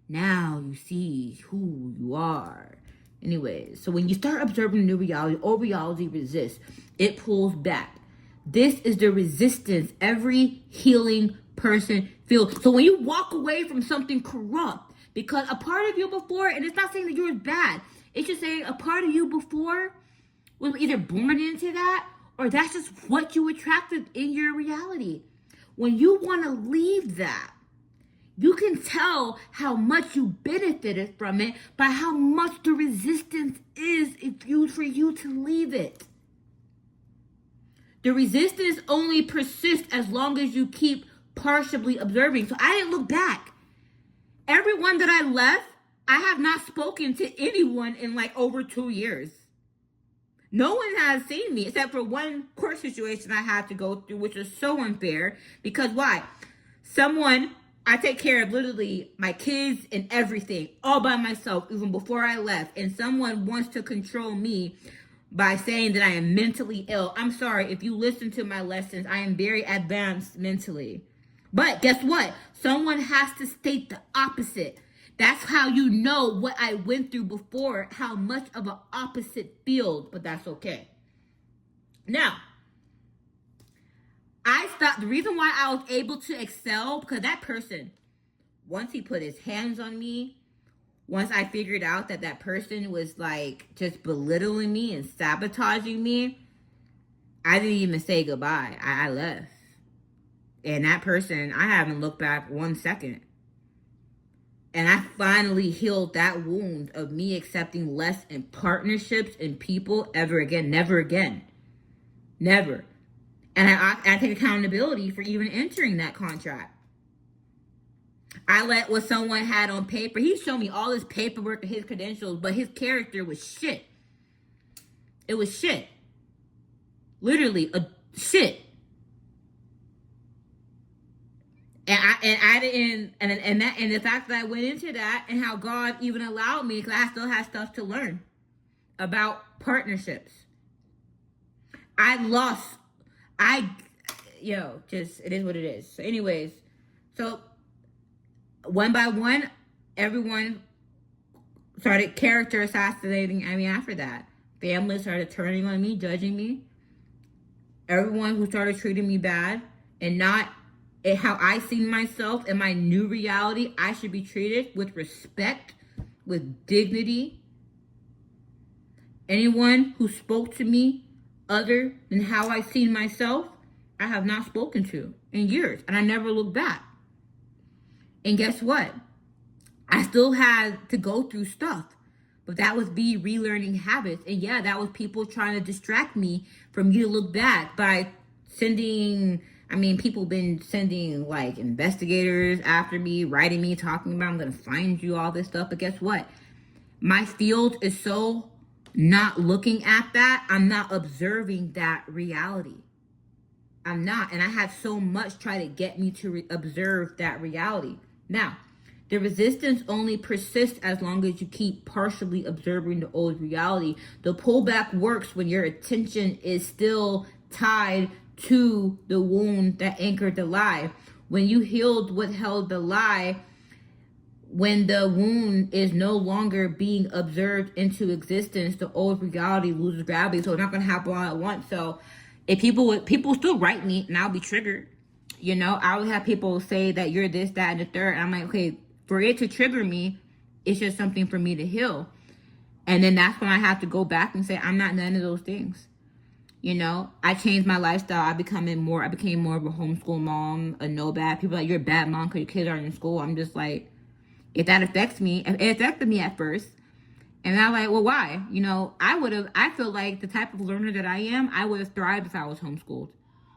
Now you see who you are. Anyways, so when you start observing new reality, old reality resists. It pulls back. This is the resistance every healing person feels. So when you walk away from something corrupt, because a part of you before, and it's not saying that yours is bad, it's just saying a part of you before was either born into that, or that's just what you attracted in your reality. When you want to leave that, you can tell how much you benefited from it by how much the resistance is for you to leave it. The resistance only persists as long as you keep partially observing. So I didn't look back. Everyone that I left, I have not spoken to anyone in like over 2 years. No one has seen me except for one court situation I had to go through, which was so unfair. Because why? I take care of literally my kids and everything all by myself, even before I left. And someone wants to control me by saying that I am mentally ill. I'm sorry, if you listen to my lessons, I am very advanced mentally. But guess what? Someone has to state the opposite. That's how you know what I went through before, how much of an opposite field, but that's okay. Now, the reason why I was able to excel, because that person, once he put his hands on me, once I figured out that that person was like just belittling me and sabotaging me, I didn't even say goodbye. I left. And that person, I haven't looked back 1 second. And I finally healed that wound of me accepting less in partnerships and people ever again. Never again. Never. And I take accountability for even entering that contract. I let what someone had on paper. He showed me all his paperwork and his credentials, but his character was shit. It was shit. Literally a shit. And the fact that I went into that and how God even allowed me, because I still had stuff to learn about partnerships. It is what it is. So anyways, so one by one, everyone started character assassinating me after that. Families started turning on me, judging me. Everyone who started treating me bad and not how I see myself in my new reality, I should be treated with respect, with dignity. Anyone who spoke to me other than how I see myself, I have not spoken to in years, and I never looked back. And guess what? I still had to go through stuff, but that was me relearning habits. And yeah, that was people trying to distract me from you to look back by sending... people been sending like investigators after me, writing me, talking about I'm going to find you, all this stuff. But guess what? My field is so not looking at that. I'm not observing that reality. I'm not. And I had so much try to get me to observe that reality. Now, the resistance only persists as long as you keep partially observing the old reality. The pullback works when your attention is still tied to the wound that anchored the lie. When you healed what held the lie, when the wound is no longer being observed into existence, the old reality loses gravity. So it's not going to happen all at once. So if people still write me and I'll be triggered. I would have people say that you're this, that, and the third. And I'm like, okay, for it to trigger me, it's just something for me to heal. And then that's when I have to go back and say, I'm not none of those things. I changed my lifestyle. I became more of a homeschool mom, a no bad. People are like, you're a bad mom because your kids aren't in school. I'm just like, if that affects me, it affected me at first. And I'm like, well, why? I feel like the type of learner that I am, I would have thrived if I was homeschooled.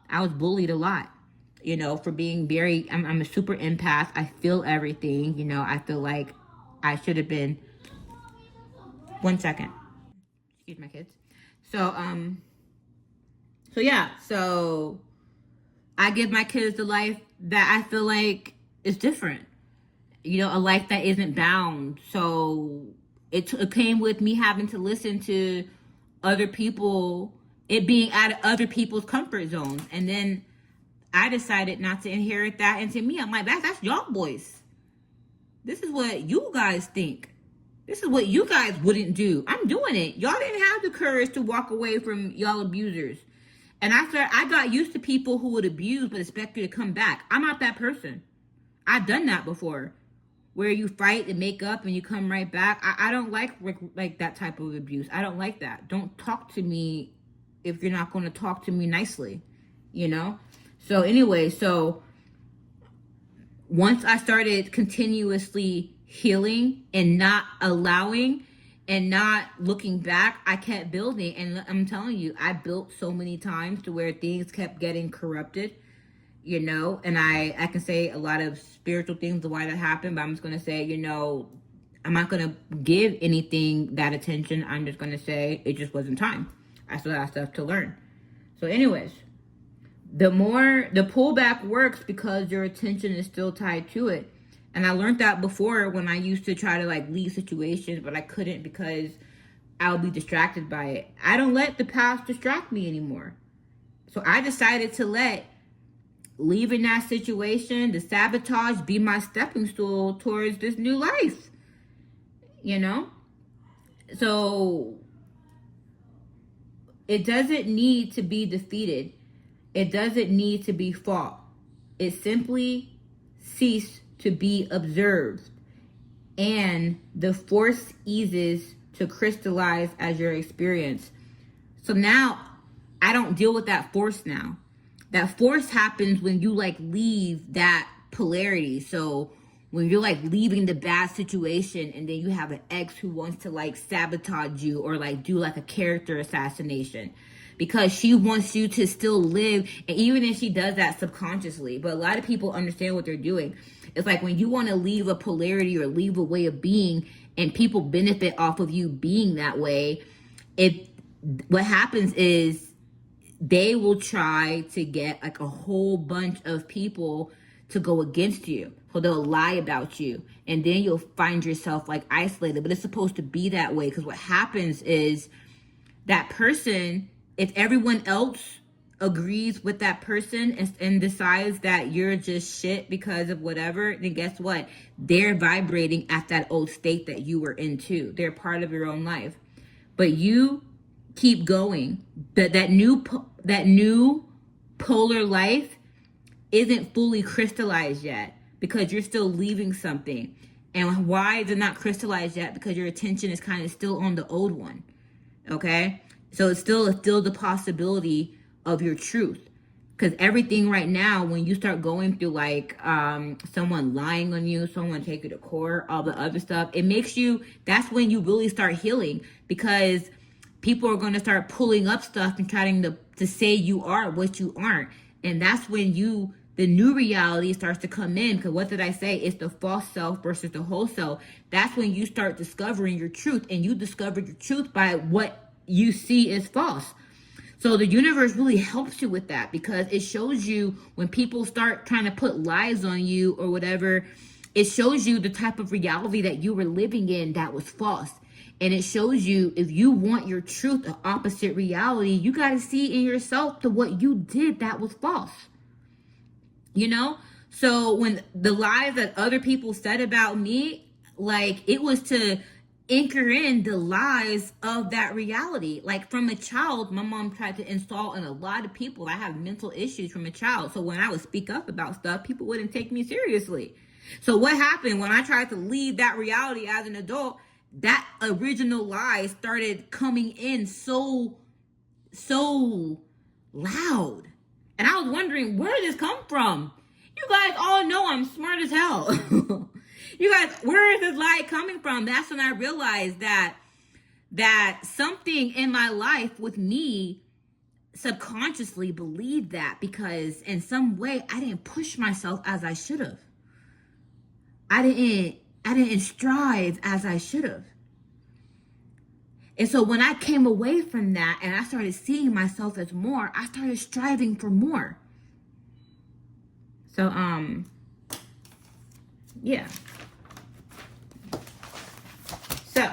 I was bullied a lot, for being I'm a super empath. I feel everything, I feel like I should have been. 1 second. Excuse my kids. So I give my kids the life that I feel like is different. A life that isn't bound. So it came with me having to listen to other people, it being out of other people's comfort zones. And then I decided not to inherit that into me. I'm like, that's y'all boys. This is what you guys think. This is what you guys wouldn't do. I'm doing it. Y'all didn't have the courage to walk away from y'all abusers. And I got used to people who would abuse but expect you to come back. I'm not that person. I've done that before, where you fight and make up and you come right back. I don't like that type of abuse. I don't like that. Don't talk to me if you're not going to talk to me nicely, you know? So anyway, once I started continuously healing and not allowing and not looking back, I kept building. And I'm telling you, I built so many times to where things kept getting corrupted, you know, and I can say a lot of spiritual things of why that happened, but I'm just going to say, you know, I'm not going to give anything that attention. I'm just going to say it just wasn't time. I still have stuff to learn. So anyways, the pullback works because your attention is still tied to it. And I learned that before when I used to try to like leave situations, but I couldn't because I'll be distracted by it. I don't let the past distract me anymore. So I decided to let leaving that situation, the sabotage, be my stepping stool towards this new life, you know? So it doesn't need to be defeated. It doesn't need to be fought. It simply cease to be observed, and the force eases to crystallize as your experience. So now I don't deal with that force now. That force happens when you like leave that polarity. So when you're like leaving the bad situation and then you have an ex who wants to like sabotage you or like do like a character assassination because she wants you to still live. And even if she does that subconsciously, but a lot of people understand what they're doing. It's like when you want to leave a polarity or leave a way of being and people benefit off of you being that way, what happens is they will try to get like a whole bunch of people to go against you. So they'll lie about you and then you'll find yourself like isolated, but it's supposed to be that way. Because what happens is that person, if everyone else agrees with that person and decides that you're just shit because of whatever, then guess what? They're vibrating at that old state that you were in too. They're part of your own life. But you keep going. That new polar life isn't fully crystallized yet because you're still leaving something. And why is it not crystallized yet? Because your attention is kind of still on the old one. Okay? So it's still the possibility of your truth. Because everything right now, when you start going through like someone lying on you, someone take you to court, all the other stuff, it makes you, that's when you really start healing, because people are going to start pulling up stuff and trying to say you are what you aren't. And that's when the new reality starts to come in. Because what did I say? It's the false self versus the whole self. That's when you start discovering your truth, and you discover your truth by what you see is false. So the universe really helps you with that, because it shows you when people start trying to put lies on you or whatever, it shows you the type of reality that you were living in that was false. And it shows you, if you want your truth, the opposite reality, you got to see in yourself to what you did that was false. You know? So when the lies that other people said about me, like it was to anchor in the lies of that reality. Like from a child, my mom tried to install in a lot of people I have mental issues from a child. So when I would speak up about stuff, people wouldn't take me seriously. So what happened when I tried to leave that reality as an adult? That original lie started coming in so loud. And I was wondering, where did this come from? You guys all know I'm smart as hell. You guys, where is this lie coming from? That's when I realized that something in my life with me subconsciously believed that, because in some way I didn't push myself as I should have. I didn't strive as I should have. And so when I came away from that and I started seeing myself as more, I started striving for more. So, yeah. So,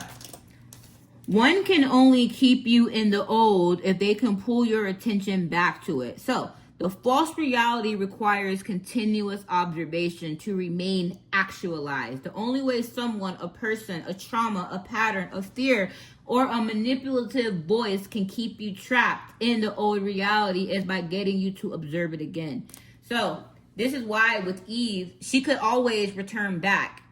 one can only keep you in the old if they can pull your attention back to it. So, The false reality requires continuous observation to remain actualized. The only way someone, a person, a trauma, a pattern, a fear, or a manipulative voice can keep you trapped in the old reality is by getting you to observe it again. So this is why with Eve, she could always return back.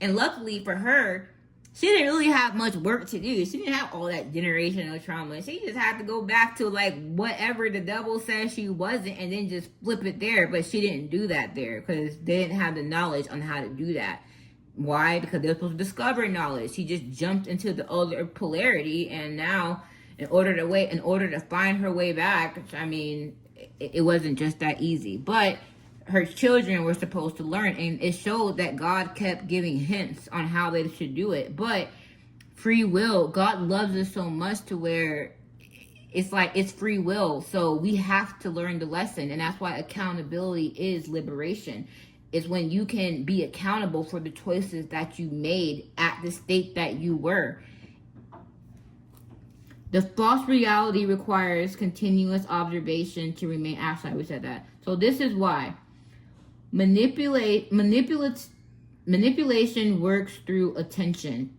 And luckily for her, she didn't really have much work to do. She didn't have all that generational trauma. She just had to go back to like whatever the devil says she wasn't and then just flip it there. But she didn't do that there because they didn't have the knowledge on how to do that. Why? Because they were supposed to discover knowledge. She just jumped into the other polarity, and now in order to find her way back, I mean, it wasn't just that easy. But her children were supposed to learn, and it showed that God kept giving hints on how they should do it. But free will, God loves us so much to where it's like it's free will, so we have to learn the lesson. And that's why accountability is liberation. It's when you can be accountable for the choices that you made at the state that you were. The false reality requires continuous observation to remain actualized. We said that. So this is why manipulation works through attention.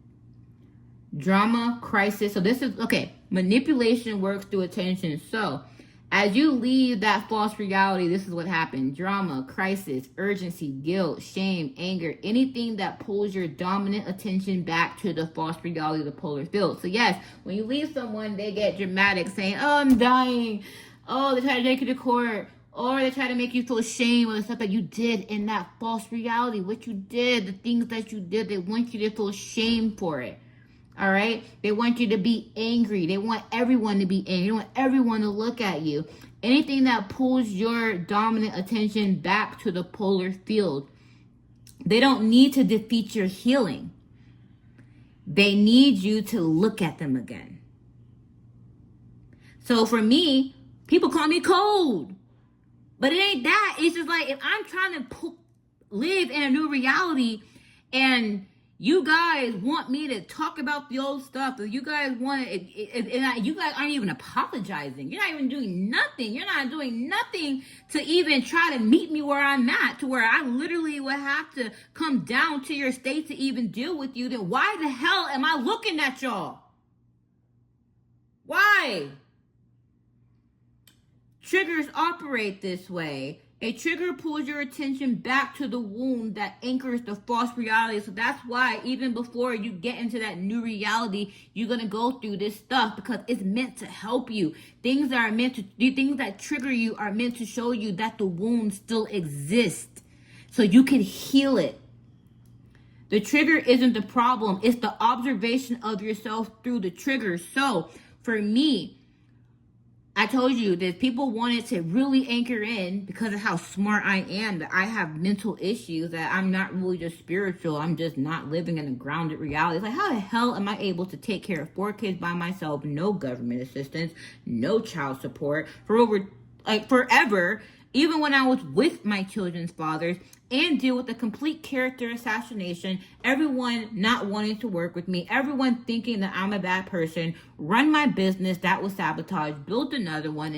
Drama, crisis. So this is, okay, manipulation works through attention. So as you leave that false reality, this is what happened. Drama, crisis, urgency, guilt, shame, anger, anything that pulls your dominant attention back to the false reality, the polar field. So yes, when you leave someone, they get dramatic saying, oh, I'm dying. Oh, they try to take you to court. Or they try to make you feel shame of the stuff that you did in that false reality. What you did, the things that you did, they want you to feel shame for it. All right? They want you to be angry. They want everyone to be angry. They want everyone to look at you. Anything that pulls your dominant attention back to the polar field. They don't need to defeat your healing. They need you to look at them again. So for me, people call me cold. But it ain't that. It's just like if I'm trying to live in a new reality and you guys want me to talk about the old stuff, or you guys want it, you guys aren't even apologizing. You're not even doing nothing. You're not doing nothing to even try to meet me where I'm at, to where I literally would have to come down to your state to even deal with you. Then why the hell am I looking at y'all? Why? Triggers operate this way. A trigger pulls your attention back to the wound that anchors the false reality. So that's why even before you get into that new reality, you're going to go through this stuff because it's meant to help you. Things that trigger you are meant to show you that the wound still exists so you can heal it. The trigger isn't the problem. It's the observation of yourself through the trigger. So for me, I told you that people wanted to really anchor in because of how smart I am, that I have mental issues, that I'm not really just spiritual. I'm just not living in a grounded reality. It's like, how the hell am I able to take care of 4 kids by myself, no government assistance, no child support for forever, even when I was with my children's fathers, and deal with a complete character assassination, everyone not wanting to work with me, everyone thinking that I'm a bad person, run my business that was sabotaged, build another one,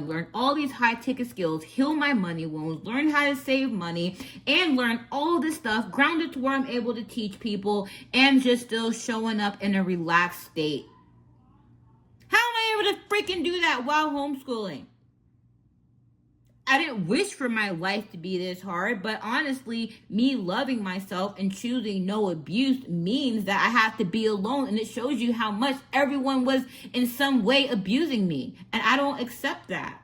learn all these high-ticket skills, heal my money wounds, learn how to save money, and learn all this stuff, grounded to where I'm able to teach people, and just still showing up in a relaxed state. How am I able to freaking do that while homeschooling? I didn't wish for my life to be this hard, but honestly, me loving myself and choosing no abuse means that I have to be alone, and it shows you how much everyone was in some way abusing me, and I don't accept that.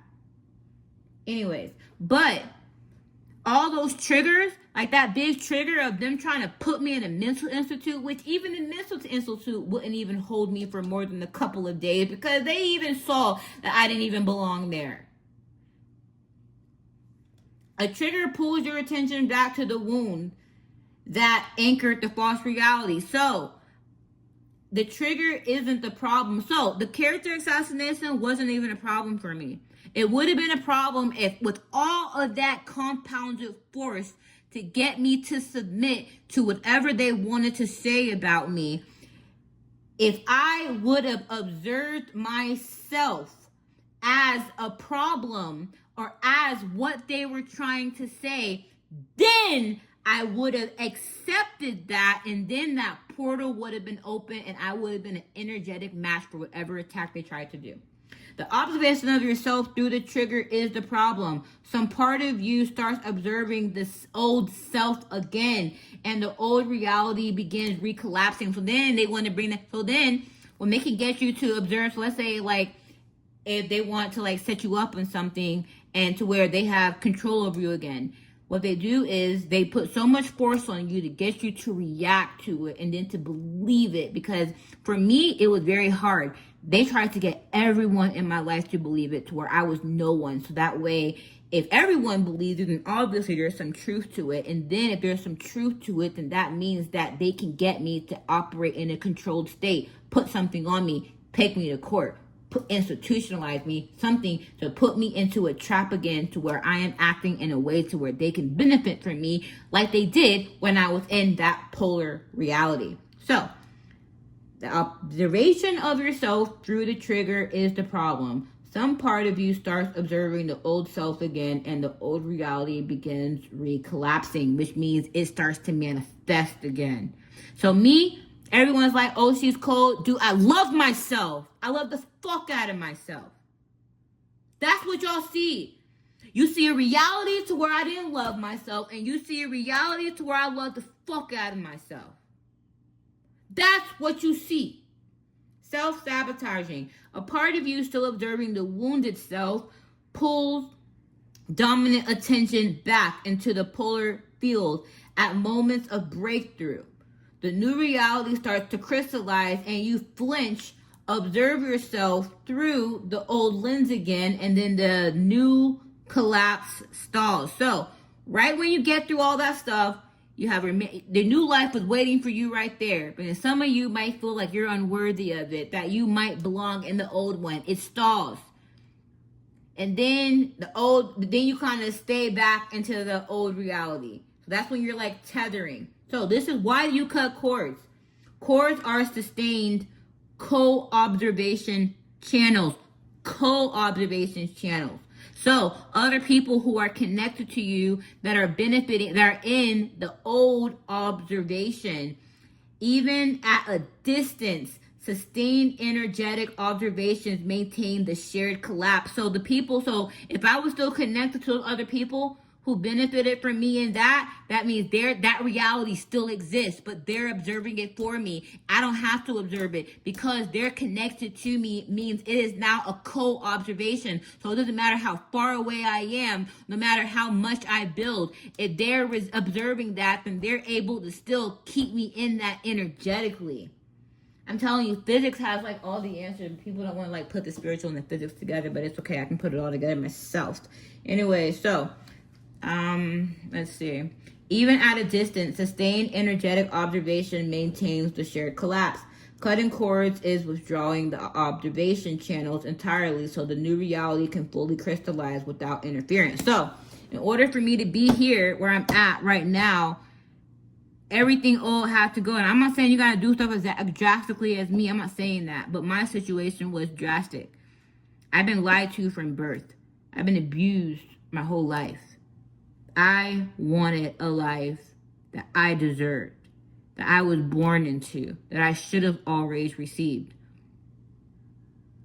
Anyways, but all those triggers, like that big trigger of them trying to put me in a mental institute, which even the mental institute wouldn't even hold me for more than a couple of days because they even saw that I didn't even belong there. A trigger pulls your attention back to the wound that anchored the false reality. So the trigger isn't the problem. So the character assassination wasn't even a problem for me. It would have been a problem if with all of that compounded force to get me to submit to whatever they wanted to say about me, if I would have observed myself as a problem or as what they were trying to say, then I would have accepted that, and then that portal would have been open, and I would have been an energetic match for whatever attack they tried to do. The observation of yourself through the trigger is the problem. Some part of you starts observing this old self again, and the old reality begins recollapsing. So then they want to bring that. So then when they can get you to observe, so let's say like if they want to like set you up on something and to where they have control over you again, what they do is they put so much force on you to get you to react to it and then to believe it. Because for me, it was very hard. They tried to get everyone in my life to believe it to where I was no one. So that way, if everyone believes it, then obviously there's some truth to it. And then if there's some truth to it, then that means that they can get me to operate in a controlled state, put something on me, take me to court, institutionalize me, something to put me into a trap again to where I am acting in a way to where they can benefit from me like they did when I was in that polar reality. So the observation of yourself through the trigger is the problem. Some part of you starts observing the old self again, and the old reality begins recollapsing, which means it starts to manifest again. So me, everyone's like, oh, she's cold. Dude, I love myself. I love the fuck out of myself. That's what y'all see. You see a reality to where I didn't love myself, and you see a reality to where I love the fuck out of myself. That's what you see. Self-sabotaging. A part of you still observing the wounded self pulls dominant attention back into the polar field at moments of breakthrough. The new reality starts to crystallize and you flinch, observe yourself through the old lens again, and then the new collapse stalls. So right when you get through all that stuff, you have the new life was waiting for you right there. But then some of you might feel like you're unworthy of it, that you might belong in the old one. It stalls. And then then you kind of stay back into the old reality. So that's when you're like tethering. So this is why you cut cords. Cords are sustained co-observation channels. Co-observation channels. So other people who are connected to you that are benefiting, that are in the old observation, even at a distance, sustained energetic observations maintain the shared collapse. So if I was still connected to those other people who benefited from me in that means that reality still exists, but they're observing it for me. I don't have to observe it because they're connected to me. It means it is now a co-observation. So it doesn't matter how far away I am, no matter how much I build. If they're observing that, then they're able to still keep me in that energetically. I'm telling you, physics has like all the answers. People don't want to like put the spiritual and the physics together, but it's okay. I can put it all together myself. Anyway, so let's see. Even at a distance, sustained energetic observation maintains the shared collapse. Cutting cords is withdrawing the observation channels entirely so the new reality can fully crystallize without interference. So, in order for me to be here where I'm at right now, everything all had to go. And I'm not saying you got to do stuff as drastically as me. I'm not saying that. But my situation was drastic. I've been lied to from birth. I've been abused my whole life. I wanted a life that I deserved, that I was born into, that I should have always received.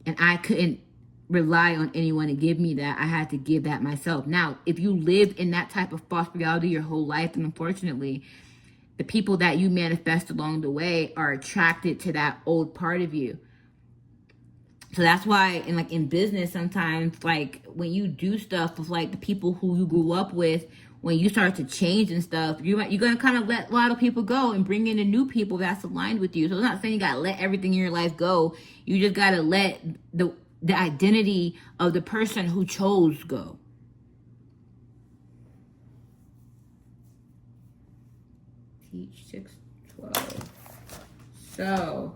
And I couldn't rely on anyone to give me that. I had to give that myself. Now, if you live in that type of false reality your whole life, then unfortunately, the people that you manifest along the way are attracted to that old part of you. So that's why in business, sometimes like when you do stuff with like the people who you grew up with, when you start to change and stuff, you're going to kind of let a lot of people go and bring in the new people that's aligned with you. So it's not saying you got to let everything in your life go. You just got to let the identity of the person who chose go. Teach 612. So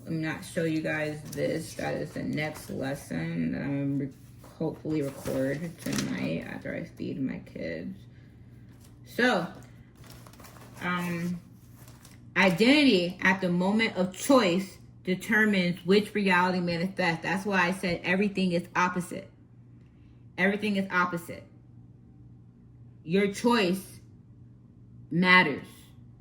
I'm not show you guys this. That is the next lesson that I'm hopefully record tonight after I feed my kids. So, identity at the moment of choice determines which reality manifests. That's why I said everything is opposite. Everything is opposite. Your choice matters.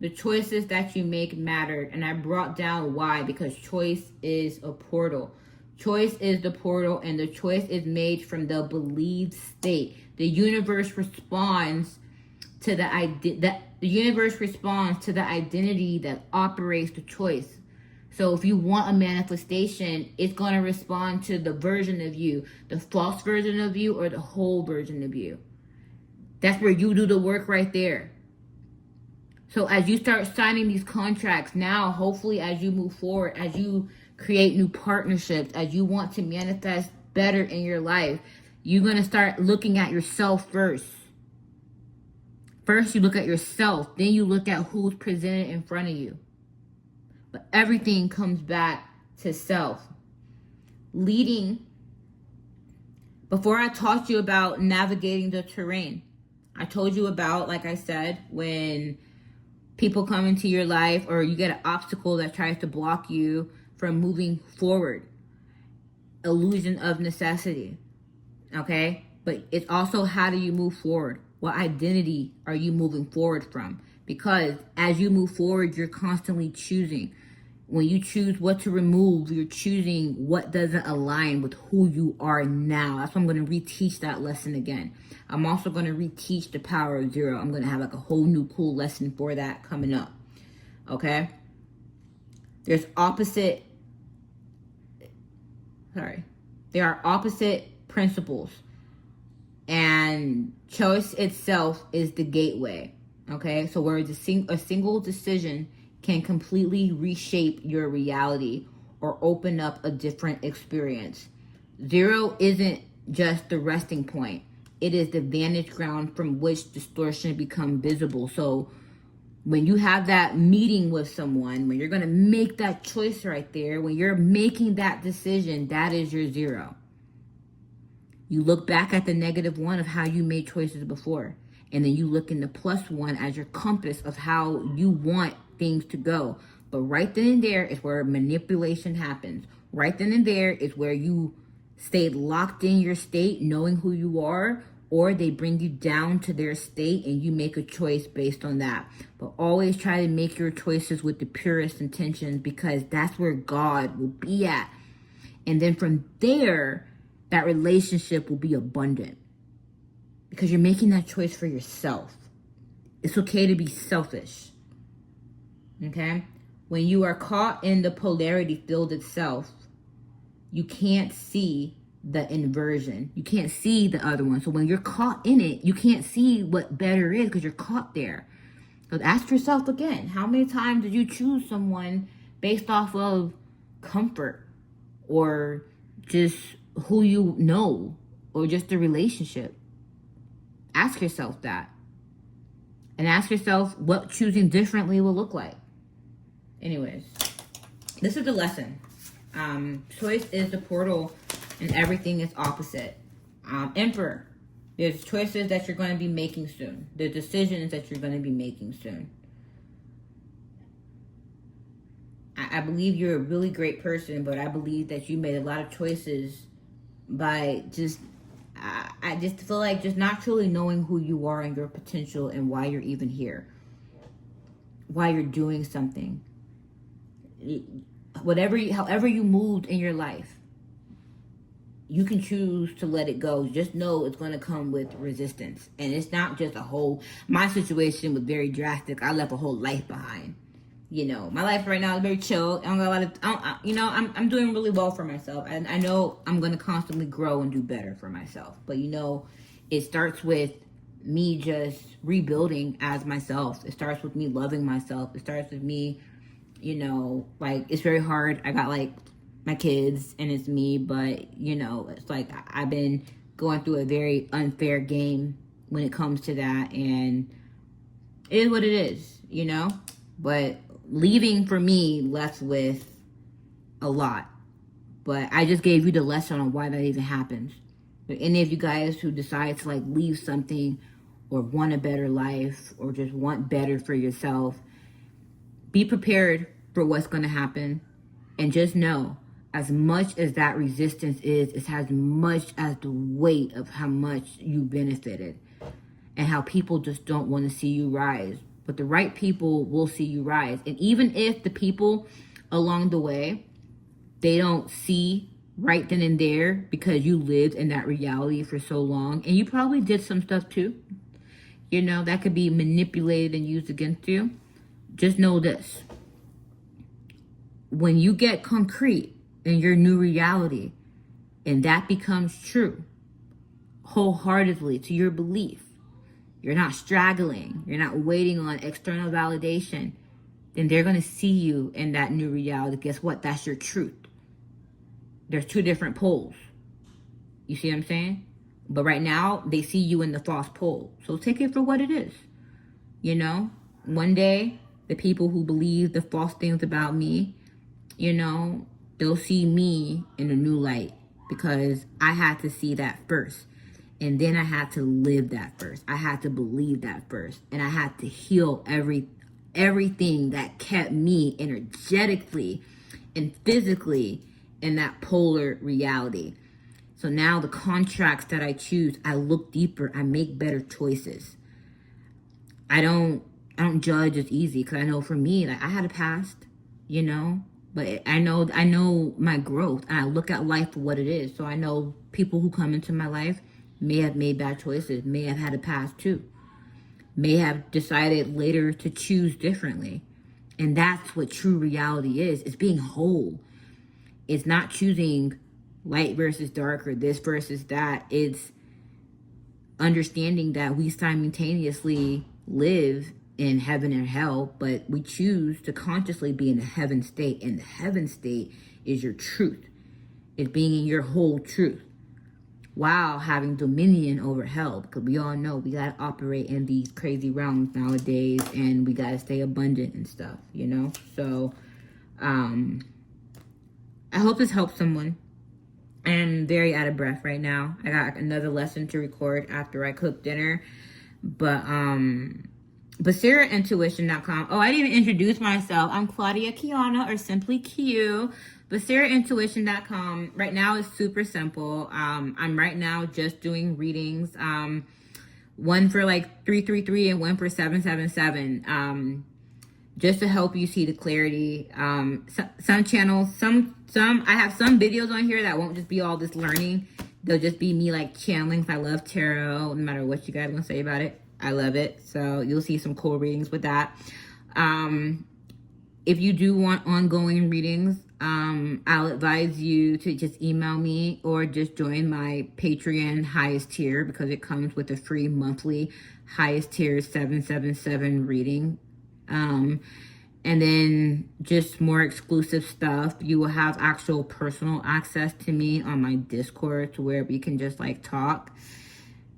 The choices that you make matter. And I brought down why, because choice is a portal. Choice is the portal, and the choice is made from the believed state. The universe responds to the identity that operates the choice. So if you want a manifestation, it's going to respond to the version of you, the false version of you or the whole version of you. That's where you do the work right there. So as you start signing these contracts now, hopefully as you move forward, as you create new partnerships, as you want to manifest better in your life, you're going to start looking at yourself first. First, you look at yourself. Then you look at who's presented in front of you. But everything comes back to self. Leading. Before I taught you about navigating the terrain, I told you about, like I said, when people come into your life or you get an obstacle that tries to block you from moving forward. Illusion of necessity. Okay? But it's also, how do you move forward? What identity are you moving forward from? Because as you move forward, you're constantly choosing. When you choose what to remove, you're choosing what doesn't align with who you are now. That's why I'm going to reteach that lesson again. I'm also going to reteach the power of zero. I'm going to have like a whole new cool lesson for that coming up. Okay? There are opposite principles. And choice itself is the gateway. Okay? So where a single decision can completely reshape your reality or open up a different experience. Zero isn't just the resting point. It is the vantage ground from which distortion becomes visible. So when you have that meeting with someone, when you're going to make that choice right there, when you're making that decision, that is your zero. You look back at the negative one of how you made choices before. And then you look in the plus one as your compass of how you want things to go. But right then and there is where manipulation happens. Right then and there is where you stay locked in your state, knowing who you are, or they bring you down to their state and you make a choice based on that. But always try to make your choices with the purest intentions, because that's where God will be at. And then from there, that relationship will be abundant, because you're making that choice for yourself. It's okay to be selfish. Okay? When you are caught in the polarity field itself, you can't see the inversion. You can't see the other one. So when you're caught in it, you can't see what better is because you're caught there. So ask yourself again, how many times did you choose someone based off of comfort or just who you know or just the relationship? Ask yourself that. And ask yourself what choosing differently will look like. Anyways, this is the lesson. Choice is the portal and everything is opposite. Emperor, there's choices that you're going to be making soon. The decisions that you're going to be making soon. I believe you're a really great person, but I believe that you made a lot of choices by just, I just feel like just not truly knowing who you are and your potential and why you're even here. Why you're doing something. However you moved in your life, you can choose to let it go. Just know it's going to come with resistance. And it's not just my situation was very drastic. I left a whole life behind. You know, my life right now is very chill. I don't got a lot of, I'm doing really well for myself. And I know I'm going to constantly grow and do better for myself. But it starts with me just rebuilding as myself. It starts with me loving myself. It starts with me, it's very hard. I got my kids and it's me, but it's like I've been going through a very unfair game when it comes to that, and it is what it is, but leaving for me left with a lot. But I just gave you the lesson on why that even happens. But any of you guys who decide to leave something or want a better life or just want better for yourself, be prepared for what's going to happen. And just know as much as that resistance is, it's as much as the weight of how much you benefited and how people just don't want to see you rise. But the right people will see you rise. And even if the people along the way, they don't see right then and there because you lived in that reality for so long, and you probably did some stuff too, that could be manipulated and used against you. Just know this. When you get concrete in your new reality and that becomes true wholeheartedly to your belief, you're not straggling, you're not waiting on external validation, then they're going to see you in that new reality. Guess what? That's your truth. There's two different poles. You see what I'm saying? But right now, they see you in the false pole. So take it for what it is. One day, the people who believe the false things about me, they'll see me in a new light because I had to see that first. And then I had to live that first. I had to believe that first. And I had to heal everything that kept me energetically and physically in that polar reality. So now the contracts that I choose, I look deeper, I make better choices. I don't judge as easy because I know for me, like I had a past, but I know my growth, and I look at life for what it is. So I know people who come into my life may have made bad choices, may have had a past too, may have decided later to choose differently. And that's what true reality is. It's being whole. It's not choosing light versus dark or this versus that. It's understanding that we simultaneously live in heaven and hell, but we choose to consciously be in the heaven state. And the heaven state is your truth. It's being in your whole truth while having dominion over hell, because we all know we got to operate in these crazy realms nowadays, and we got to stay abundant and stuff, So I hope this helps someone. I'm very out of breath right now. I got another lesson to record after I cook dinner. But basiraintuition.com. Oh, I didn't even introduce myself. I'm Claudia, Quiana, or simply Q. Basiraintuition.com. Right now is super simple. I'm right now just doing readings. One for like 333 and one for 777. Just to help you see the clarity. Some channels, I have some videos on here that won't just be all this learning. They'll just be me like channeling. I love tarot, no matter what you guys want to say about it. I love it. So you'll see some cool readings with that. If you do want ongoing readings, I'll advise you to just email me or just join my Patreon highest tier, because it comes with a free monthly highest tier 777 reading. And then just more exclusive stuff. You will have actual personal access to me on my Discord, to where we can just like talk.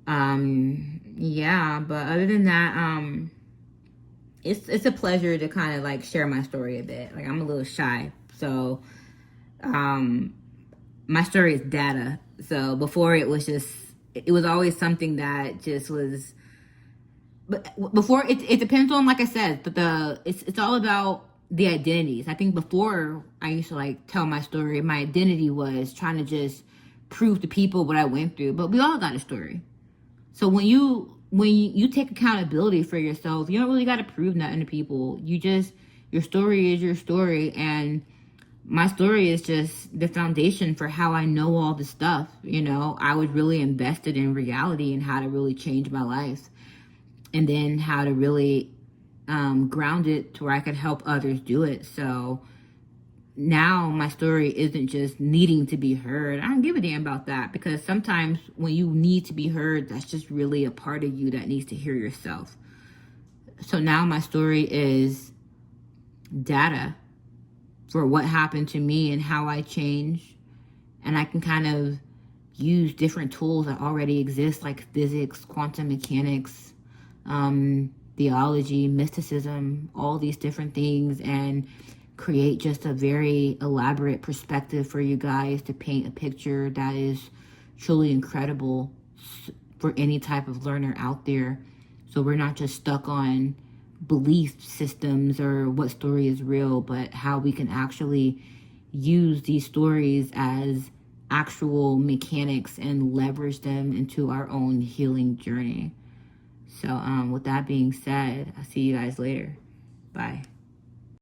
Yeah, but other than that, it's a pleasure to kind of like share my story a bit. Like I'm a little shy. So, my story is data. So before it was always something that just was, but before it depends on, like I said, but it's all about the identities. I think before I used to like tell my story, my identity was trying to just prove to people what I went through, but we all got a story. So when you take accountability for yourself, you don't really got to prove nothing to people. Your story is your story, and my story is just the foundation for how I know all this stuff. I was really invested in reality and how to really change my life. And then how to really ground it to where I could help others do it. So now my story isn't just needing to be heard. I don't give a damn about that, because sometimes when you need to be heard, that's just really a part of you that needs to hear yourself. So now my story is data for what happened to me and how I changed. And I can kind of use different tools that already exist, like physics, quantum mechanics, theology, mysticism, all these different things, and create just a very elaborate perspective for you guys to paint a picture that is truly incredible for any type of learner out there. So we're not just stuck on belief systems or what story is real, but how we can actually use these stories as actual mechanics and leverage them into our own healing journey. So with that being said, I'll see you guys later. Bye.